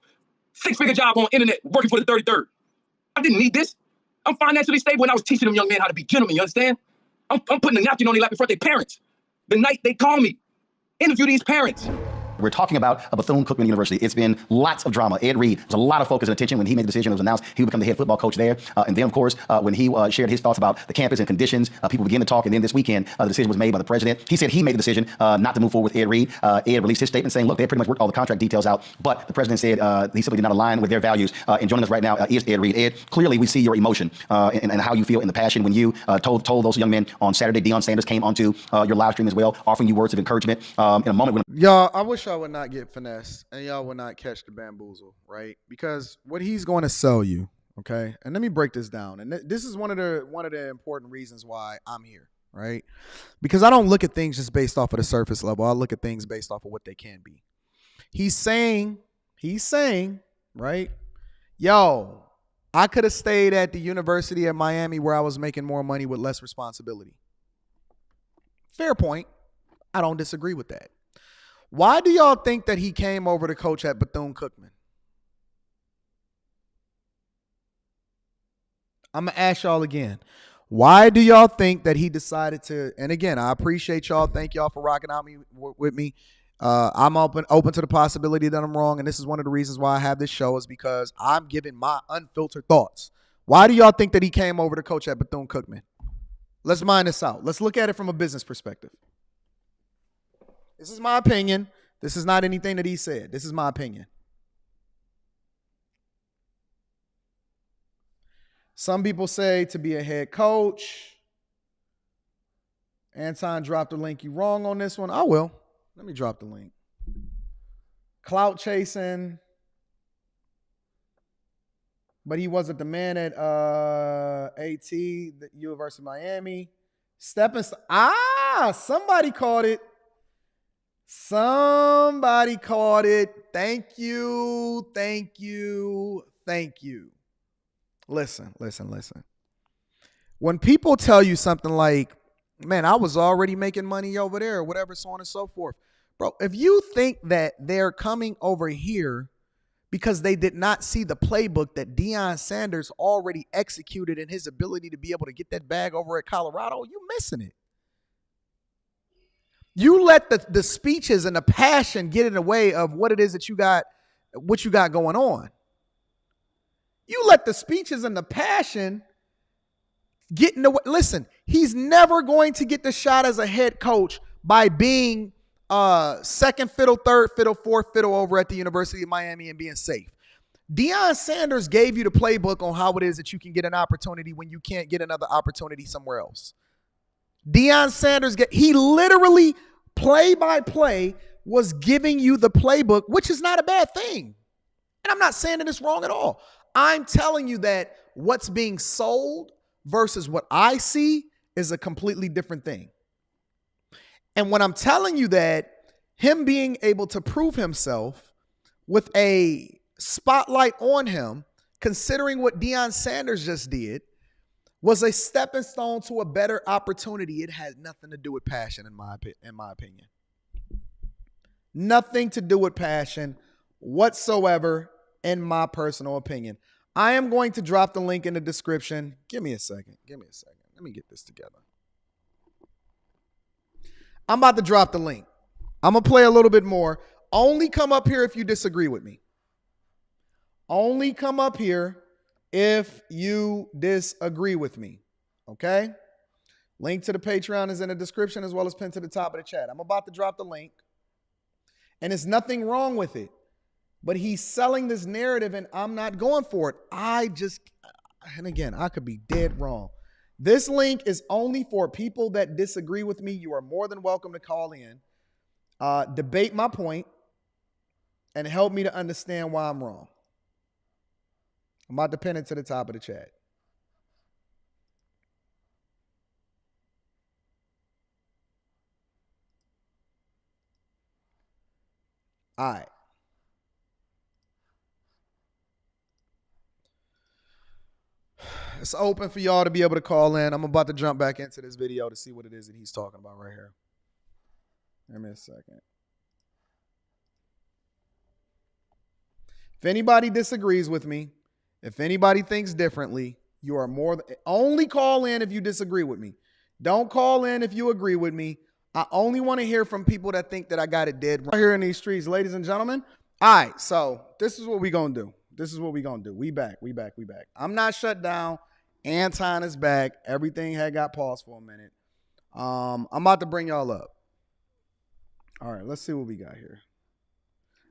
6-figure job on internet working for the 33rd. I didn't need this. I'm financially stable and I was teaching them young men how to be gentlemen, you understand? I'm putting a napkin on their lap in front of their parents. The night they call me, interview these parents. We're talking about a Bethune-Cookman University. It's been lots of drama. Ed Reed, there's a lot of focus and attention when he made the decision. It was announced he would become the head football coach there. And then, of course, when he shared his thoughts about the campus and conditions, people began to talk. And then this weekend, the decision was made by the president. He said he made the decision not to move forward with Ed Reed. Ed released his statement saying, look, they pretty much worked all the contract details out. But the president said he simply did not align with their values. And joining us right now is Ed Reed. Ed, clearly we see your emotion and how you feel in the passion when you told those young men on Saturday. Deion Sanders came onto your live stream as well, offering you words of encouragement in a moment when... Y'all, I wish I would not get finesse and y'all will not catch the bamboozle, right? Because what he's going to sell you, okay? And let me break this down. And this is one of the important reasons why I'm here, right? Because I don't look at things just based off of the surface level. I look at things based off of what they can be. He's saying, right? Yo, I could have stayed at the University of Miami where I was making more money with less responsibility. Fair point. I don't disagree with that. Why do y'all think that he came over to coach at Bethune Cookman? I'm going to ask y'all again. Why do y'all think that he decided to? And again, I appreciate y'all. Thank y'all for rocking out with me. I'm open to the possibility that I'm wrong, and this is one of the reasons why I have this show is because I'm giving my unfiltered thoughts. Why do y'all think that he came over to coach at Bethune Cookman? Let's mine this out. Let's look at it from a business perspective. This is my opinion. This is not anything that he said. This is my opinion. Some people say to be a head coach. Anton dropped the link. You wrong on this one. I will. Let me drop the link. Clout chasing. But he wasn't the man at AT, the University of Miami. Stepping. Somebody caught it. Somebody caught it. Thank you. Thank you. Thank you. Listen. When people tell you something like, man, I was already making money over there, or whatever, so on and so forth. Bro, if you think that they're coming over here because they did not see the playbook that Deion Sanders already executed in his ability to be able to get that bag over at Colorado, you're missing it. You let the speeches and the passion get in the way of what it is that you got going on. You let the speeches and the passion get in the way. Listen, he's never going to get the shot as a head coach by being second fiddle, third fiddle, fourth fiddle over at the University of Miami and being safe. Deion Sanders gave you the playbook on how it is that you can get an opportunity when you can't get another opportunity somewhere else. Deion Sanders, he literally play by play was giving you the playbook, which is not a bad thing. And I'm not saying that it's wrong at all. I'm telling you that what's being sold versus what I see is a completely different thing. And when I'm telling you that him being able to prove himself with a spotlight on him, considering what Deion Sanders just did, was a stepping stone to a better opportunity. It had nothing to do with passion, in my opinion. Nothing to do with passion whatsoever, in my personal opinion. I am going to drop the link in the description. Give me a second. Let me get this together. I'm about to drop the link. I'm going to play a little bit more. Only come up here if you disagree with me. Only come up here if you disagree with me. Okay? Link to the Patreon is in the description as well as pinned to the top of the chat. I'm about to drop the link. And there's nothing wrong with it. But he's selling this narrative and I'm not going for it. And again, I could be dead wrong. This link is only for people that disagree with me. You are more than welcome to call in, debate my point, and help me to understand why I'm wrong. I'm about to pin it to the top of the chat. All right. It's open for y'all to be able to call in. I'm about to jump back into this video to see what it is that he's talking about right here. Give me a second. If anybody disagrees with me, if anybody thinks differently, you are only call in if you disagree with me. Don't call in if you agree with me. I only want to hear from people that think that I got it dead right here in these streets, ladies and gentlemen. All right, so this is what we're going to do. We back. I'm not shut down. Anton is back. Everything had got paused for a minute. I'm about to bring y'all up. All right, let's see what we got here.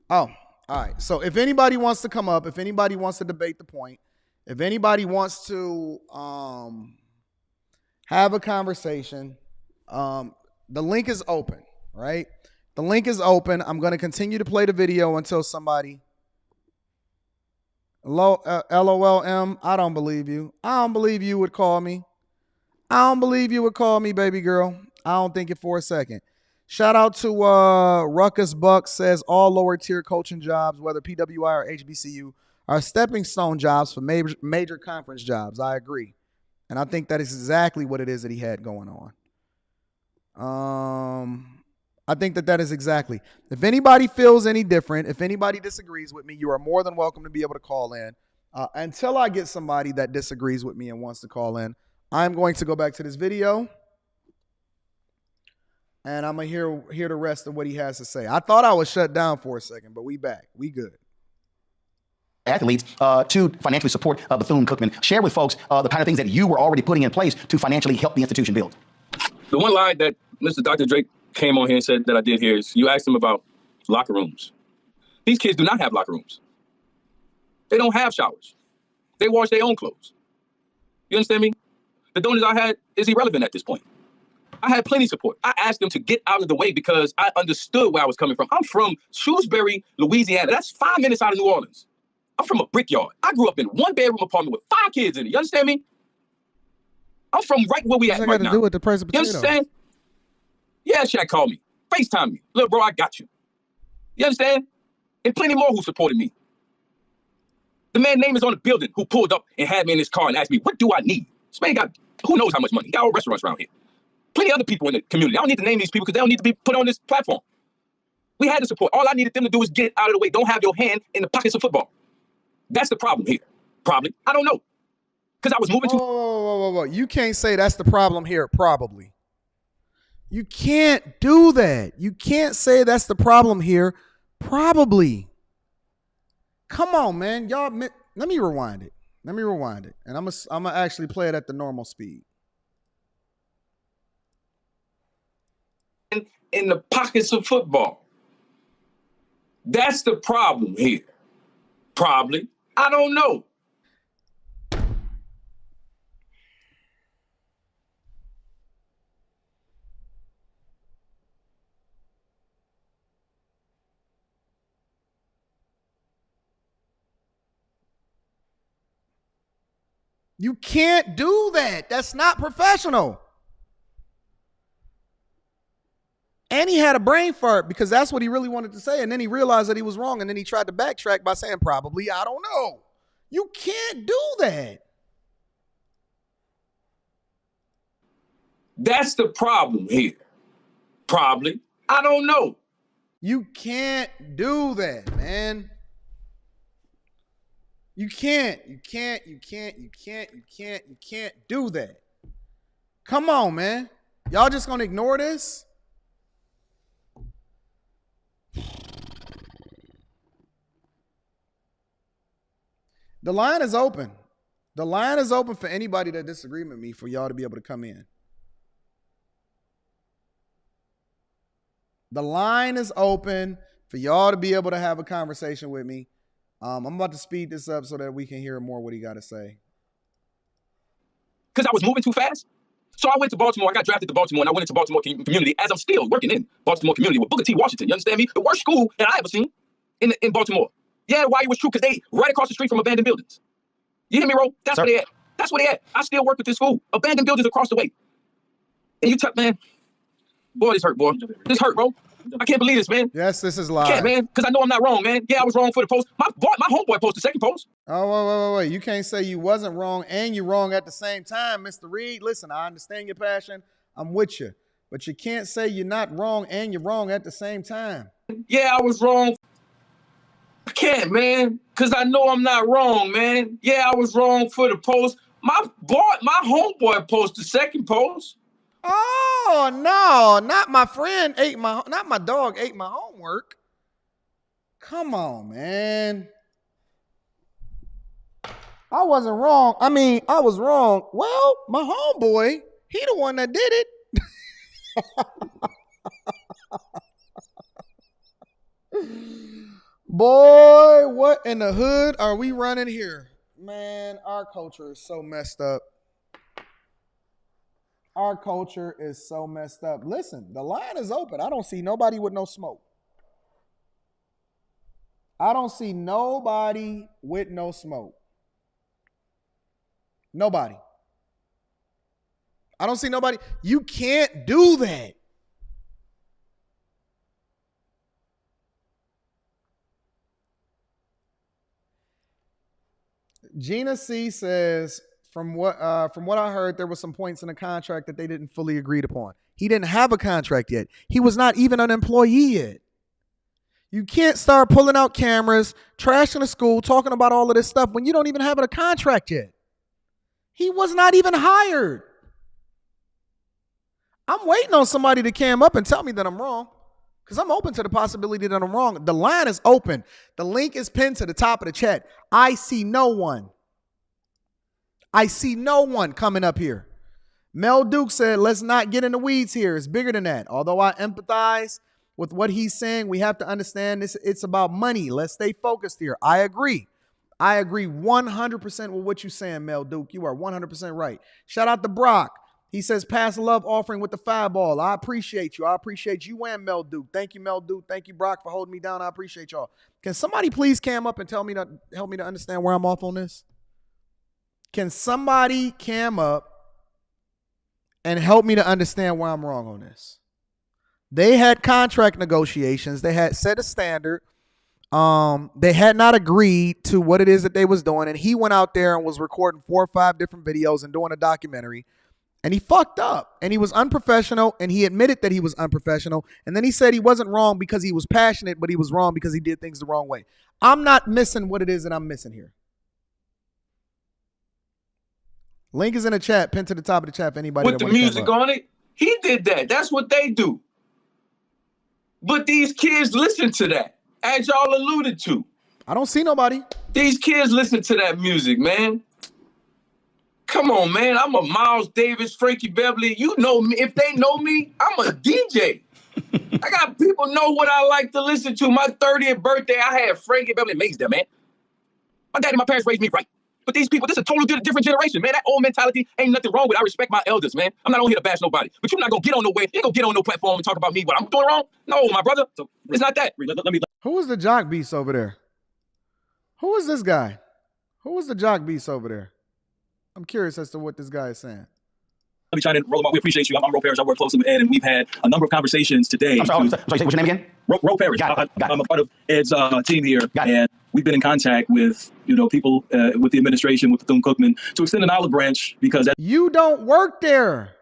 Oh, all right. So if anybody wants to come up, if anybody wants to debate the point, if anybody wants to have a conversation, the link is open, right? The link is open. I'm going to continue to play the video until somebody... LOLM, I don't believe you. I don't believe you would call me. Baby girl. I don't think it for a second. Shout out to Ruckus Buck says all lower tier coaching jobs, whether PWI or HBCU, are stepping stone jobs for major conference jobs. I agree. And I think that is exactly what it is that he had going on. I think that is exactly. If anybody feels any different, if anybody disagrees with me, you are more than welcome to be able to call in. Until I get somebody that disagrees with me and wants to call in, I'm going to go back to this video, and I'm going to hear the rest of what he has to say. I thought I was shut down for a second, but we back. We good. Athletes to financially support Bethune Cookman. Share with folks the kind of things that you were already putting in place to financially help the institution build. The one line that Mr. Dr. Drake came on here and said that I did here is you asked him about locker rooms. These kids do not have locker rooms. They don't have showers. They wash their own clothes. You understand me? The donors I had is irrelevant at this point. I had plenty of support. I asked them to get out of the way because I understood where I was coming from. I'm from Shrewsbury, Louisiana. That's 5 minutes out of New Orleans. I'm from a brickyard. I grew up in 1-bedroom apartment with 5 kids in it. You understand me? I'm from right where we at right now. What's that got to do with the price of potatoes? You understand? Yeah, Shaq called me. FaceTime me. Little bro, I got you. You understand? And plenty more who supported me. The man's name is on the building who pulled up and had me in his car and asked me, what do I need? This man got who knows how much money. He got all restaurants around here. Plenty of other people in the community. I don't need to name these people because they don't need to be put on this platform. We had the support. All I needed them to do is get out of the way. Don't have your hand in the pockets of football. That's the problem here. Probably. I don't know. Because I was moving to... Whoa. You can't say that's the problem here, probably. You can't do that. You can't say that's the problem here, probably. Come on, man. Y'all, let me rewind it. And I'm gonna actually play it at the normal speed. In the pockets of football. That's the problem here. Probably. I don't know. You can't do that. That's not professional. And he had a brain fart because that's what he really wanted to say. And then he realized that he was wrong. And then he tried to backtrack by saying probably, I don't know. You can't do that. That's the problem here. Probably. I don't know. You can't do that, man. You can't do that. Come on, man. Y'all just gonna ignore this? The line is open. The line is open for anybody that disagrees with me for y'all to be able to come in. The line is open for y'all to be able to have a conversation with me. I'm about to speed this up so that we can hear more what he got to say. Because I was moving too fast. So I went to Baltimore. I got drafted to Baltimore, and I went into Baltimore community as I'm still working in Baltimore community with Booker T. Washington. You understand me? The worst school that I ever seen in Baltimore. Yeah, why it was true, because they right across the street from abandoned buildings. You hear me, Ro? That's where they at. That's where they at. I still work with this school. Abandoned buildings across the way. And you tell, man, boy, this hurt, boy. This hurt, bro. I can't believe this, man. Yes, this is live. I can't, man, because I know I'm not wrong, man. Yeah, I was wrong for the post. My homeboy posted the second post. Oh, wait. You can't say you wasn't wrong and you're wrong at the same time, Mr. Reed. Listen, I understand your passion. I'm with you. But you can't say you're not wrong and you're wrong at the same time. Yeah, I was wrong. I can't, man, because I know I'm not wrong, man. Yeah, I was wrong for the post. My homeboy posted the second post. Oh, no, not my dog ate my homework. Come on, man. I wasn't wrong. I mean, I was wrong. Well, my homeboy, he the one that did it. Boy, what in the hood are we running here? Man, our culture is so messed up. Our culture is so messed up. Listen, the line is open. I don't see nobody with no smoke. I don't see nobody with no smoke. Nobody. I don't see nobody. You can't do that. Gina C says, from what I heard, there were some points in the contract that they didn't fully agreed upon. He didn't have a contract yet. He was not even an employee yet. You can't start pulling out cameras, trashing the school, talking about all of this stuff when you don't even have a contract yet. He was not even hired. I'm waiting on somebody to cam up and tell me that I'm wrong, because I'm open to the possibility that I'm wrong. The line is open. The link is pinned to the top of the chat. I see no one. I see no one coming up here. Mel Duke said, let's not get in the weeds here. It's bigger than that. Although I empathize with what he's saying, we have to understand this. It's about money. Let's stay focused here. I agree. I agree 100% with what you're saying, Mel Duke. You are 100% right. Shout out to Brock. He says, pass a love offering with the fireball. I appreciate you. I appreciate you and Mel Duke. Thank you, Mel Duke. Thank you, Brock, for holding me down. I appreciate y'all. Can somebody please cam up and help me to understand where I'm off on this? Can somebody cam up and help me to understand where I'm wrong on this? They had contract negotiations. They had set a standard. They had not agreed to what it is that they was doing. And he went out there and was recording 4 or 5 different videos and doing a documentary. And he fucked up. And he was unprofessional. And he admitted that he was unprofessional. And then he said he wasn't wrong because he was passionate, but he was wrong because he did things the wrong way. I'm not missing what it is that I'm missing here. Link is in the chat, pinned to the top of the chat for anybody with the music on it. He did that. That's what they do. But these kids listen to that, as y'all alluded to. I don't see nobody. These kids listen to that music, man. Come on, man. I'm a Miles Davis, Frankie Beverly. You know me. If they know me, I'm a DJ. I got people know what I like to listen to. My 30th birthday, I had Frankie Beverly. Amazing, there, man. My daddy and my parents raised me right. But these people, this is a totally different generation, man. That old mentality ain't nothing wrong with it. I respect my elders, man. I'm not on here to bash nobody. But you're not going to get on the way. You ain't going to get on no platform and talk about me, what I'm doing wrong. No, my brother. So it's not that. Who is the jock beast over there? Who is this guy? Who is the jock beast over there? I'm curious as to what this guy is saying. Let me chime in. Roll we appreciate you. I'm Ro Parrish. I work closely with Ed, and we've had a number of conversations today. I'm sorry, what's your name again? Ro Parrish. I'm a part of Ed's team here, and we've been in contact with people with the administration, with Bethune Cookman, to extend an olive branch because you don't work there.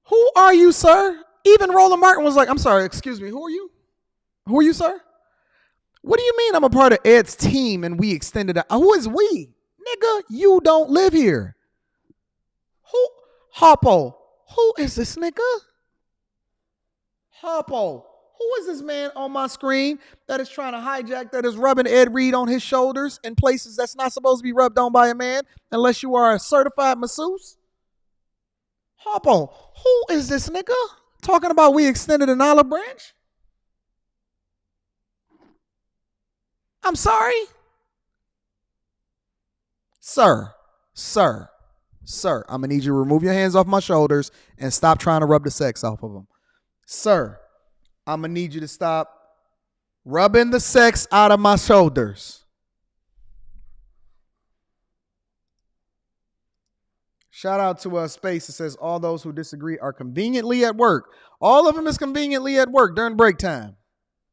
Who are you, sir? Even Roland Martin was like, I'm sorry, excuse me. Who are you? Who are you, sir? What do you mean I'm a part of Ed's team and we extended it? Who is we? Nigga, you don't live here. Who? Harpo. Who is this nigga? Harpo. Who is this man on my screen that is trying to hijack, that is rubbing Ed Reed on his shoulders in places that's not supposed to be rubbed on by a man unless you are a certified masseuse? Harpo. Who is this nigga talking about we extended an olive branch? I'm sorry? Sir, I'm going to need you to remove your hands off my shoulders and stop trying to rub the sex off of them. Sir, I'm going to need you to stop rubbing the sex out of my shoulders. Shout out to Space. It says all those who disagree are conveniently at work. All of them is conveniently at work during break time.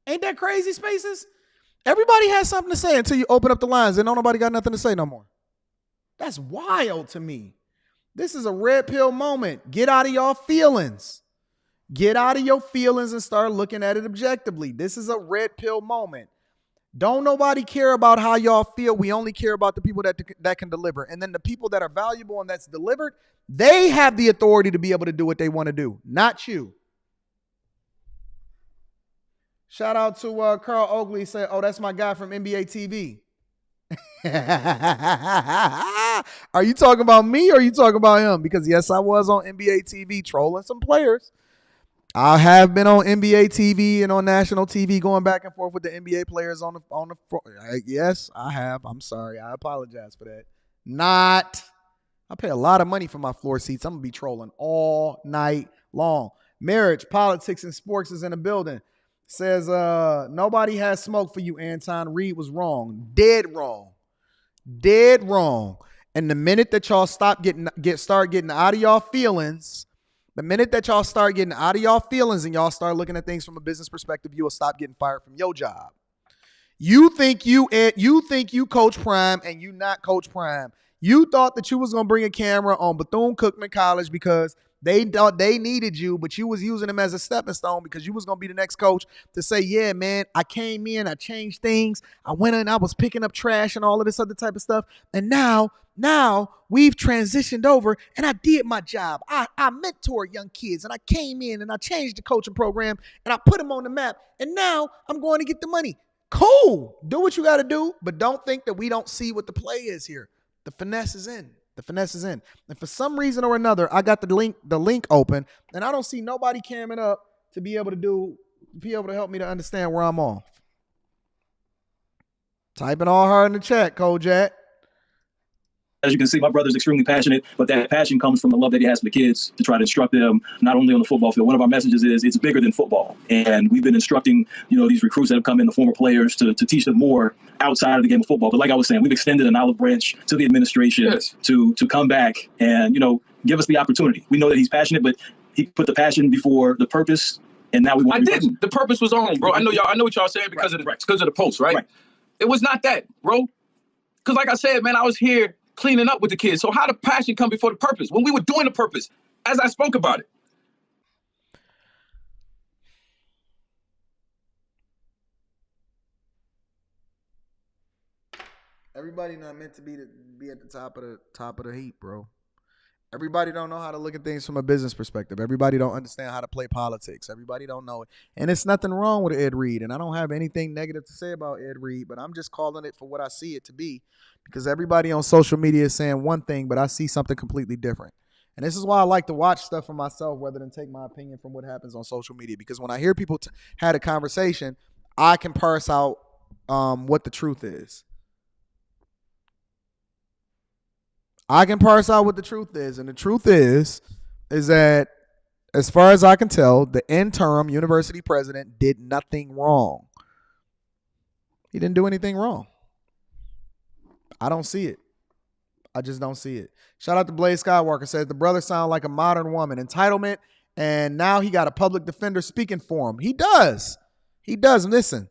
Ain't that crazy, Spaces? Everybody has something to say until you open up the lines and nobody got nothing to say no more. That's wild to me. This is a red pill moment. Get out of your feelings. Get out of your feelings and start looking at it objectively. This is a red pill moment. Don't nobody care about how y'all feel. We only care about the people that can deliver. And then the people that are valuable and that's delivered, they have the authority to be able to do what they want to do, not you. Shout out to Carl Oakley. Said, oh, that's my guy from NBA TV. Are you talking about me or are you talking about him? Because yes, I was on NBA TV trolling some players. I have been on NBA TV and on national TV going back and forth with the NBA players on the yes, I have. I'm sorry. I apologize for that. I pay a lot of money for my floor seats. I'm going to be trolling all night long. Marriage, politics, and sports is in the building. Says, nobody has smoke for you, Anton. Reed was wrong. Dead wrong. Dead wrong. And the minute that y'all start getting out of y'all feelings, and y'all start looking at things from a business perspective, you will stop getting fired from your job. You think you Coach Prime and you not Coach Prime. You thought that you was going to bring a camera on Bethune Cookman College because They thought they needed you, but you was using them as a stepping stone because you was going to be the next coach to say, yeah, man, I came in, I changed things. I went in, I was picking up trash and all of this other type of stuff. And now we've transitioned over and I did my job. I mentor young kids and I came in and I changed the coaching program and I put them on the map. And now I'm going to get the money. Cool. Do what you got to do, but don't think that we don't see what the play is here. The finesse is in. The finesse is in. And for some reason or another, I got the link open, and I don't see nobody camming up to be able to help me to understand where I'm off. Typing all hard in the chat, Kojak. As you can see, my brother's extremely passionate, but that passion comes from the love that he has for the kids to try to instruct them, not only on the football field. One of our messages is it's bigger than football. And we've been instructing, these recruits that have come in, the former players, to teach them more outside of the game of football. But like I was saying, we've extended an olive branch to the administration to come back and, give us the opportunity. We know that he's passionate, but he put the passion before the purpose. And now we want didn't. The purpose was on, bro. I know what y'all saying because of the post, right? It was not that, bro. Because like I said, man, I was here cleaning up with the kids. So how the passion come before the purpose? When we were doing the purpose, as I spoke about it. Everybody not meant to be at the top of the heap, bro. Everybody don't know how to look at things from a business perspective. Everybody don't understand how to play politics. Everybody don't know it. And it's nothing wrong with Ed Reed. And I don't have anything negative to say about Ed Reed, but I'm just calling it for what I see it to be, because everybody on social media is saying one thing, but I see something completely different. And this is why I like to watch stuff for myself rather than take my opinion from what happens on social media, because when I hear people had a conversation, I can parse out what the truth is. I can parse out what the truth is. And the truth is that, as far as I can tell, the interim university president did nothing wrong. He didn't do anything wrong. I don't see it. I just don't see it. Shout out to Blaze Skywalker, says the brother sound like a modern woman. Entitlement, and now he got a public defender speaking for him. He does. He does. Listen,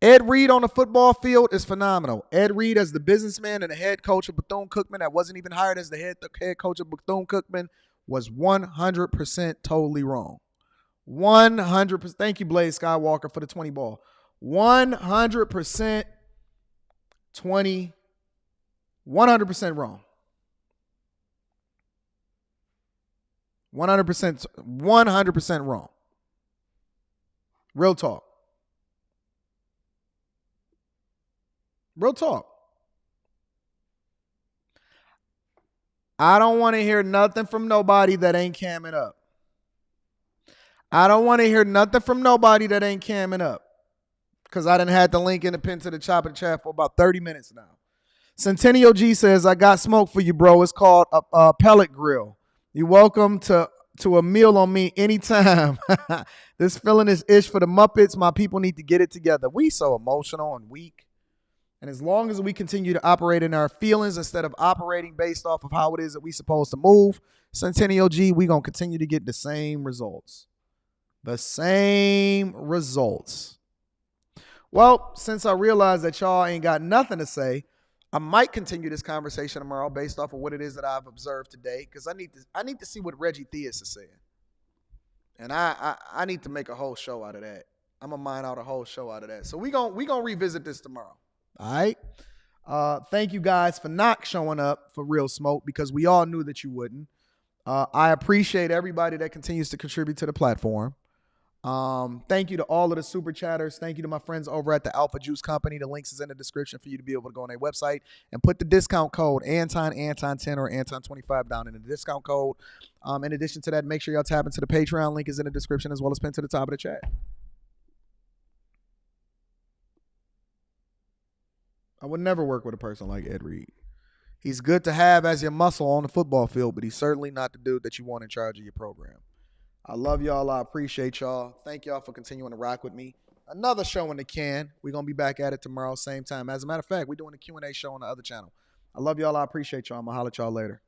Ed Reed on the football field is phenomenal. Ed Reed as the businessman and the head coach of Bethune Cookman that wasn't even hired as the head coach of Bethune Cookman was 100% totally wrong. 100%. Thank you, Blaze Skywalker, for the 20 ball. 100% 100% wrong. 100% wrong. Real talk. Real talk. I don't want to hear nothing from nobody that ain't camming up. I don't want to hear nothing from nobody that ain't camming up, because I done had the link in the pin to the chop of the chat for about 30 minutes now. Centennial G says, I got smoke for you, bro. It's called a pellet grill. You're welcome to a meal on me anytime. This feeling is ish for the Muppets. My people need to get it together. We so emotional and weak. And as long as we continue to operate in our feelings instead of operating based off of how it is that we supposed to move, Centennial G, we going to continue to get the same results. The same results. Well, since I realize that y'all ain't got nothing to say, I might continue this conversation tomorrow based off of what it is that I've observed today, because I need to see what Reggie Theus is saying. And I need to make a whole show out of that. I'm going to mine out a whole show out of that. So we gonna revisit this tomorrow. All right. Thank you guys for not showing up for Real Smoke, because we all knew that you wouldn't. I appreciate everybody that continues to contribute to the platform. Thank you to all of the super chatters. Thank you to my friends over at the Alpha Juice Company. The links is in the description for you to be able to go on their website and put the discount code Anton10 or Anton25 down in the discount code. In addition to that, make sure y'all tap into the Patreon. Link is in the description as well as pinned to the top of the chat. I would never work with a person like Ed Reed. He's good to have as your muscle on the football field, but he's certainly not the dude that you want in charge of your program. I love y'all. I appreciate y'all. Thank y'all for continuing to rock with me. Another show in the can. We're going to be back at it tomorrow, same time. As a matter of fact, we're doing a Q&A show on the other channel. I love y'all. I appreciate y'all. I'm going to holler at y'all later.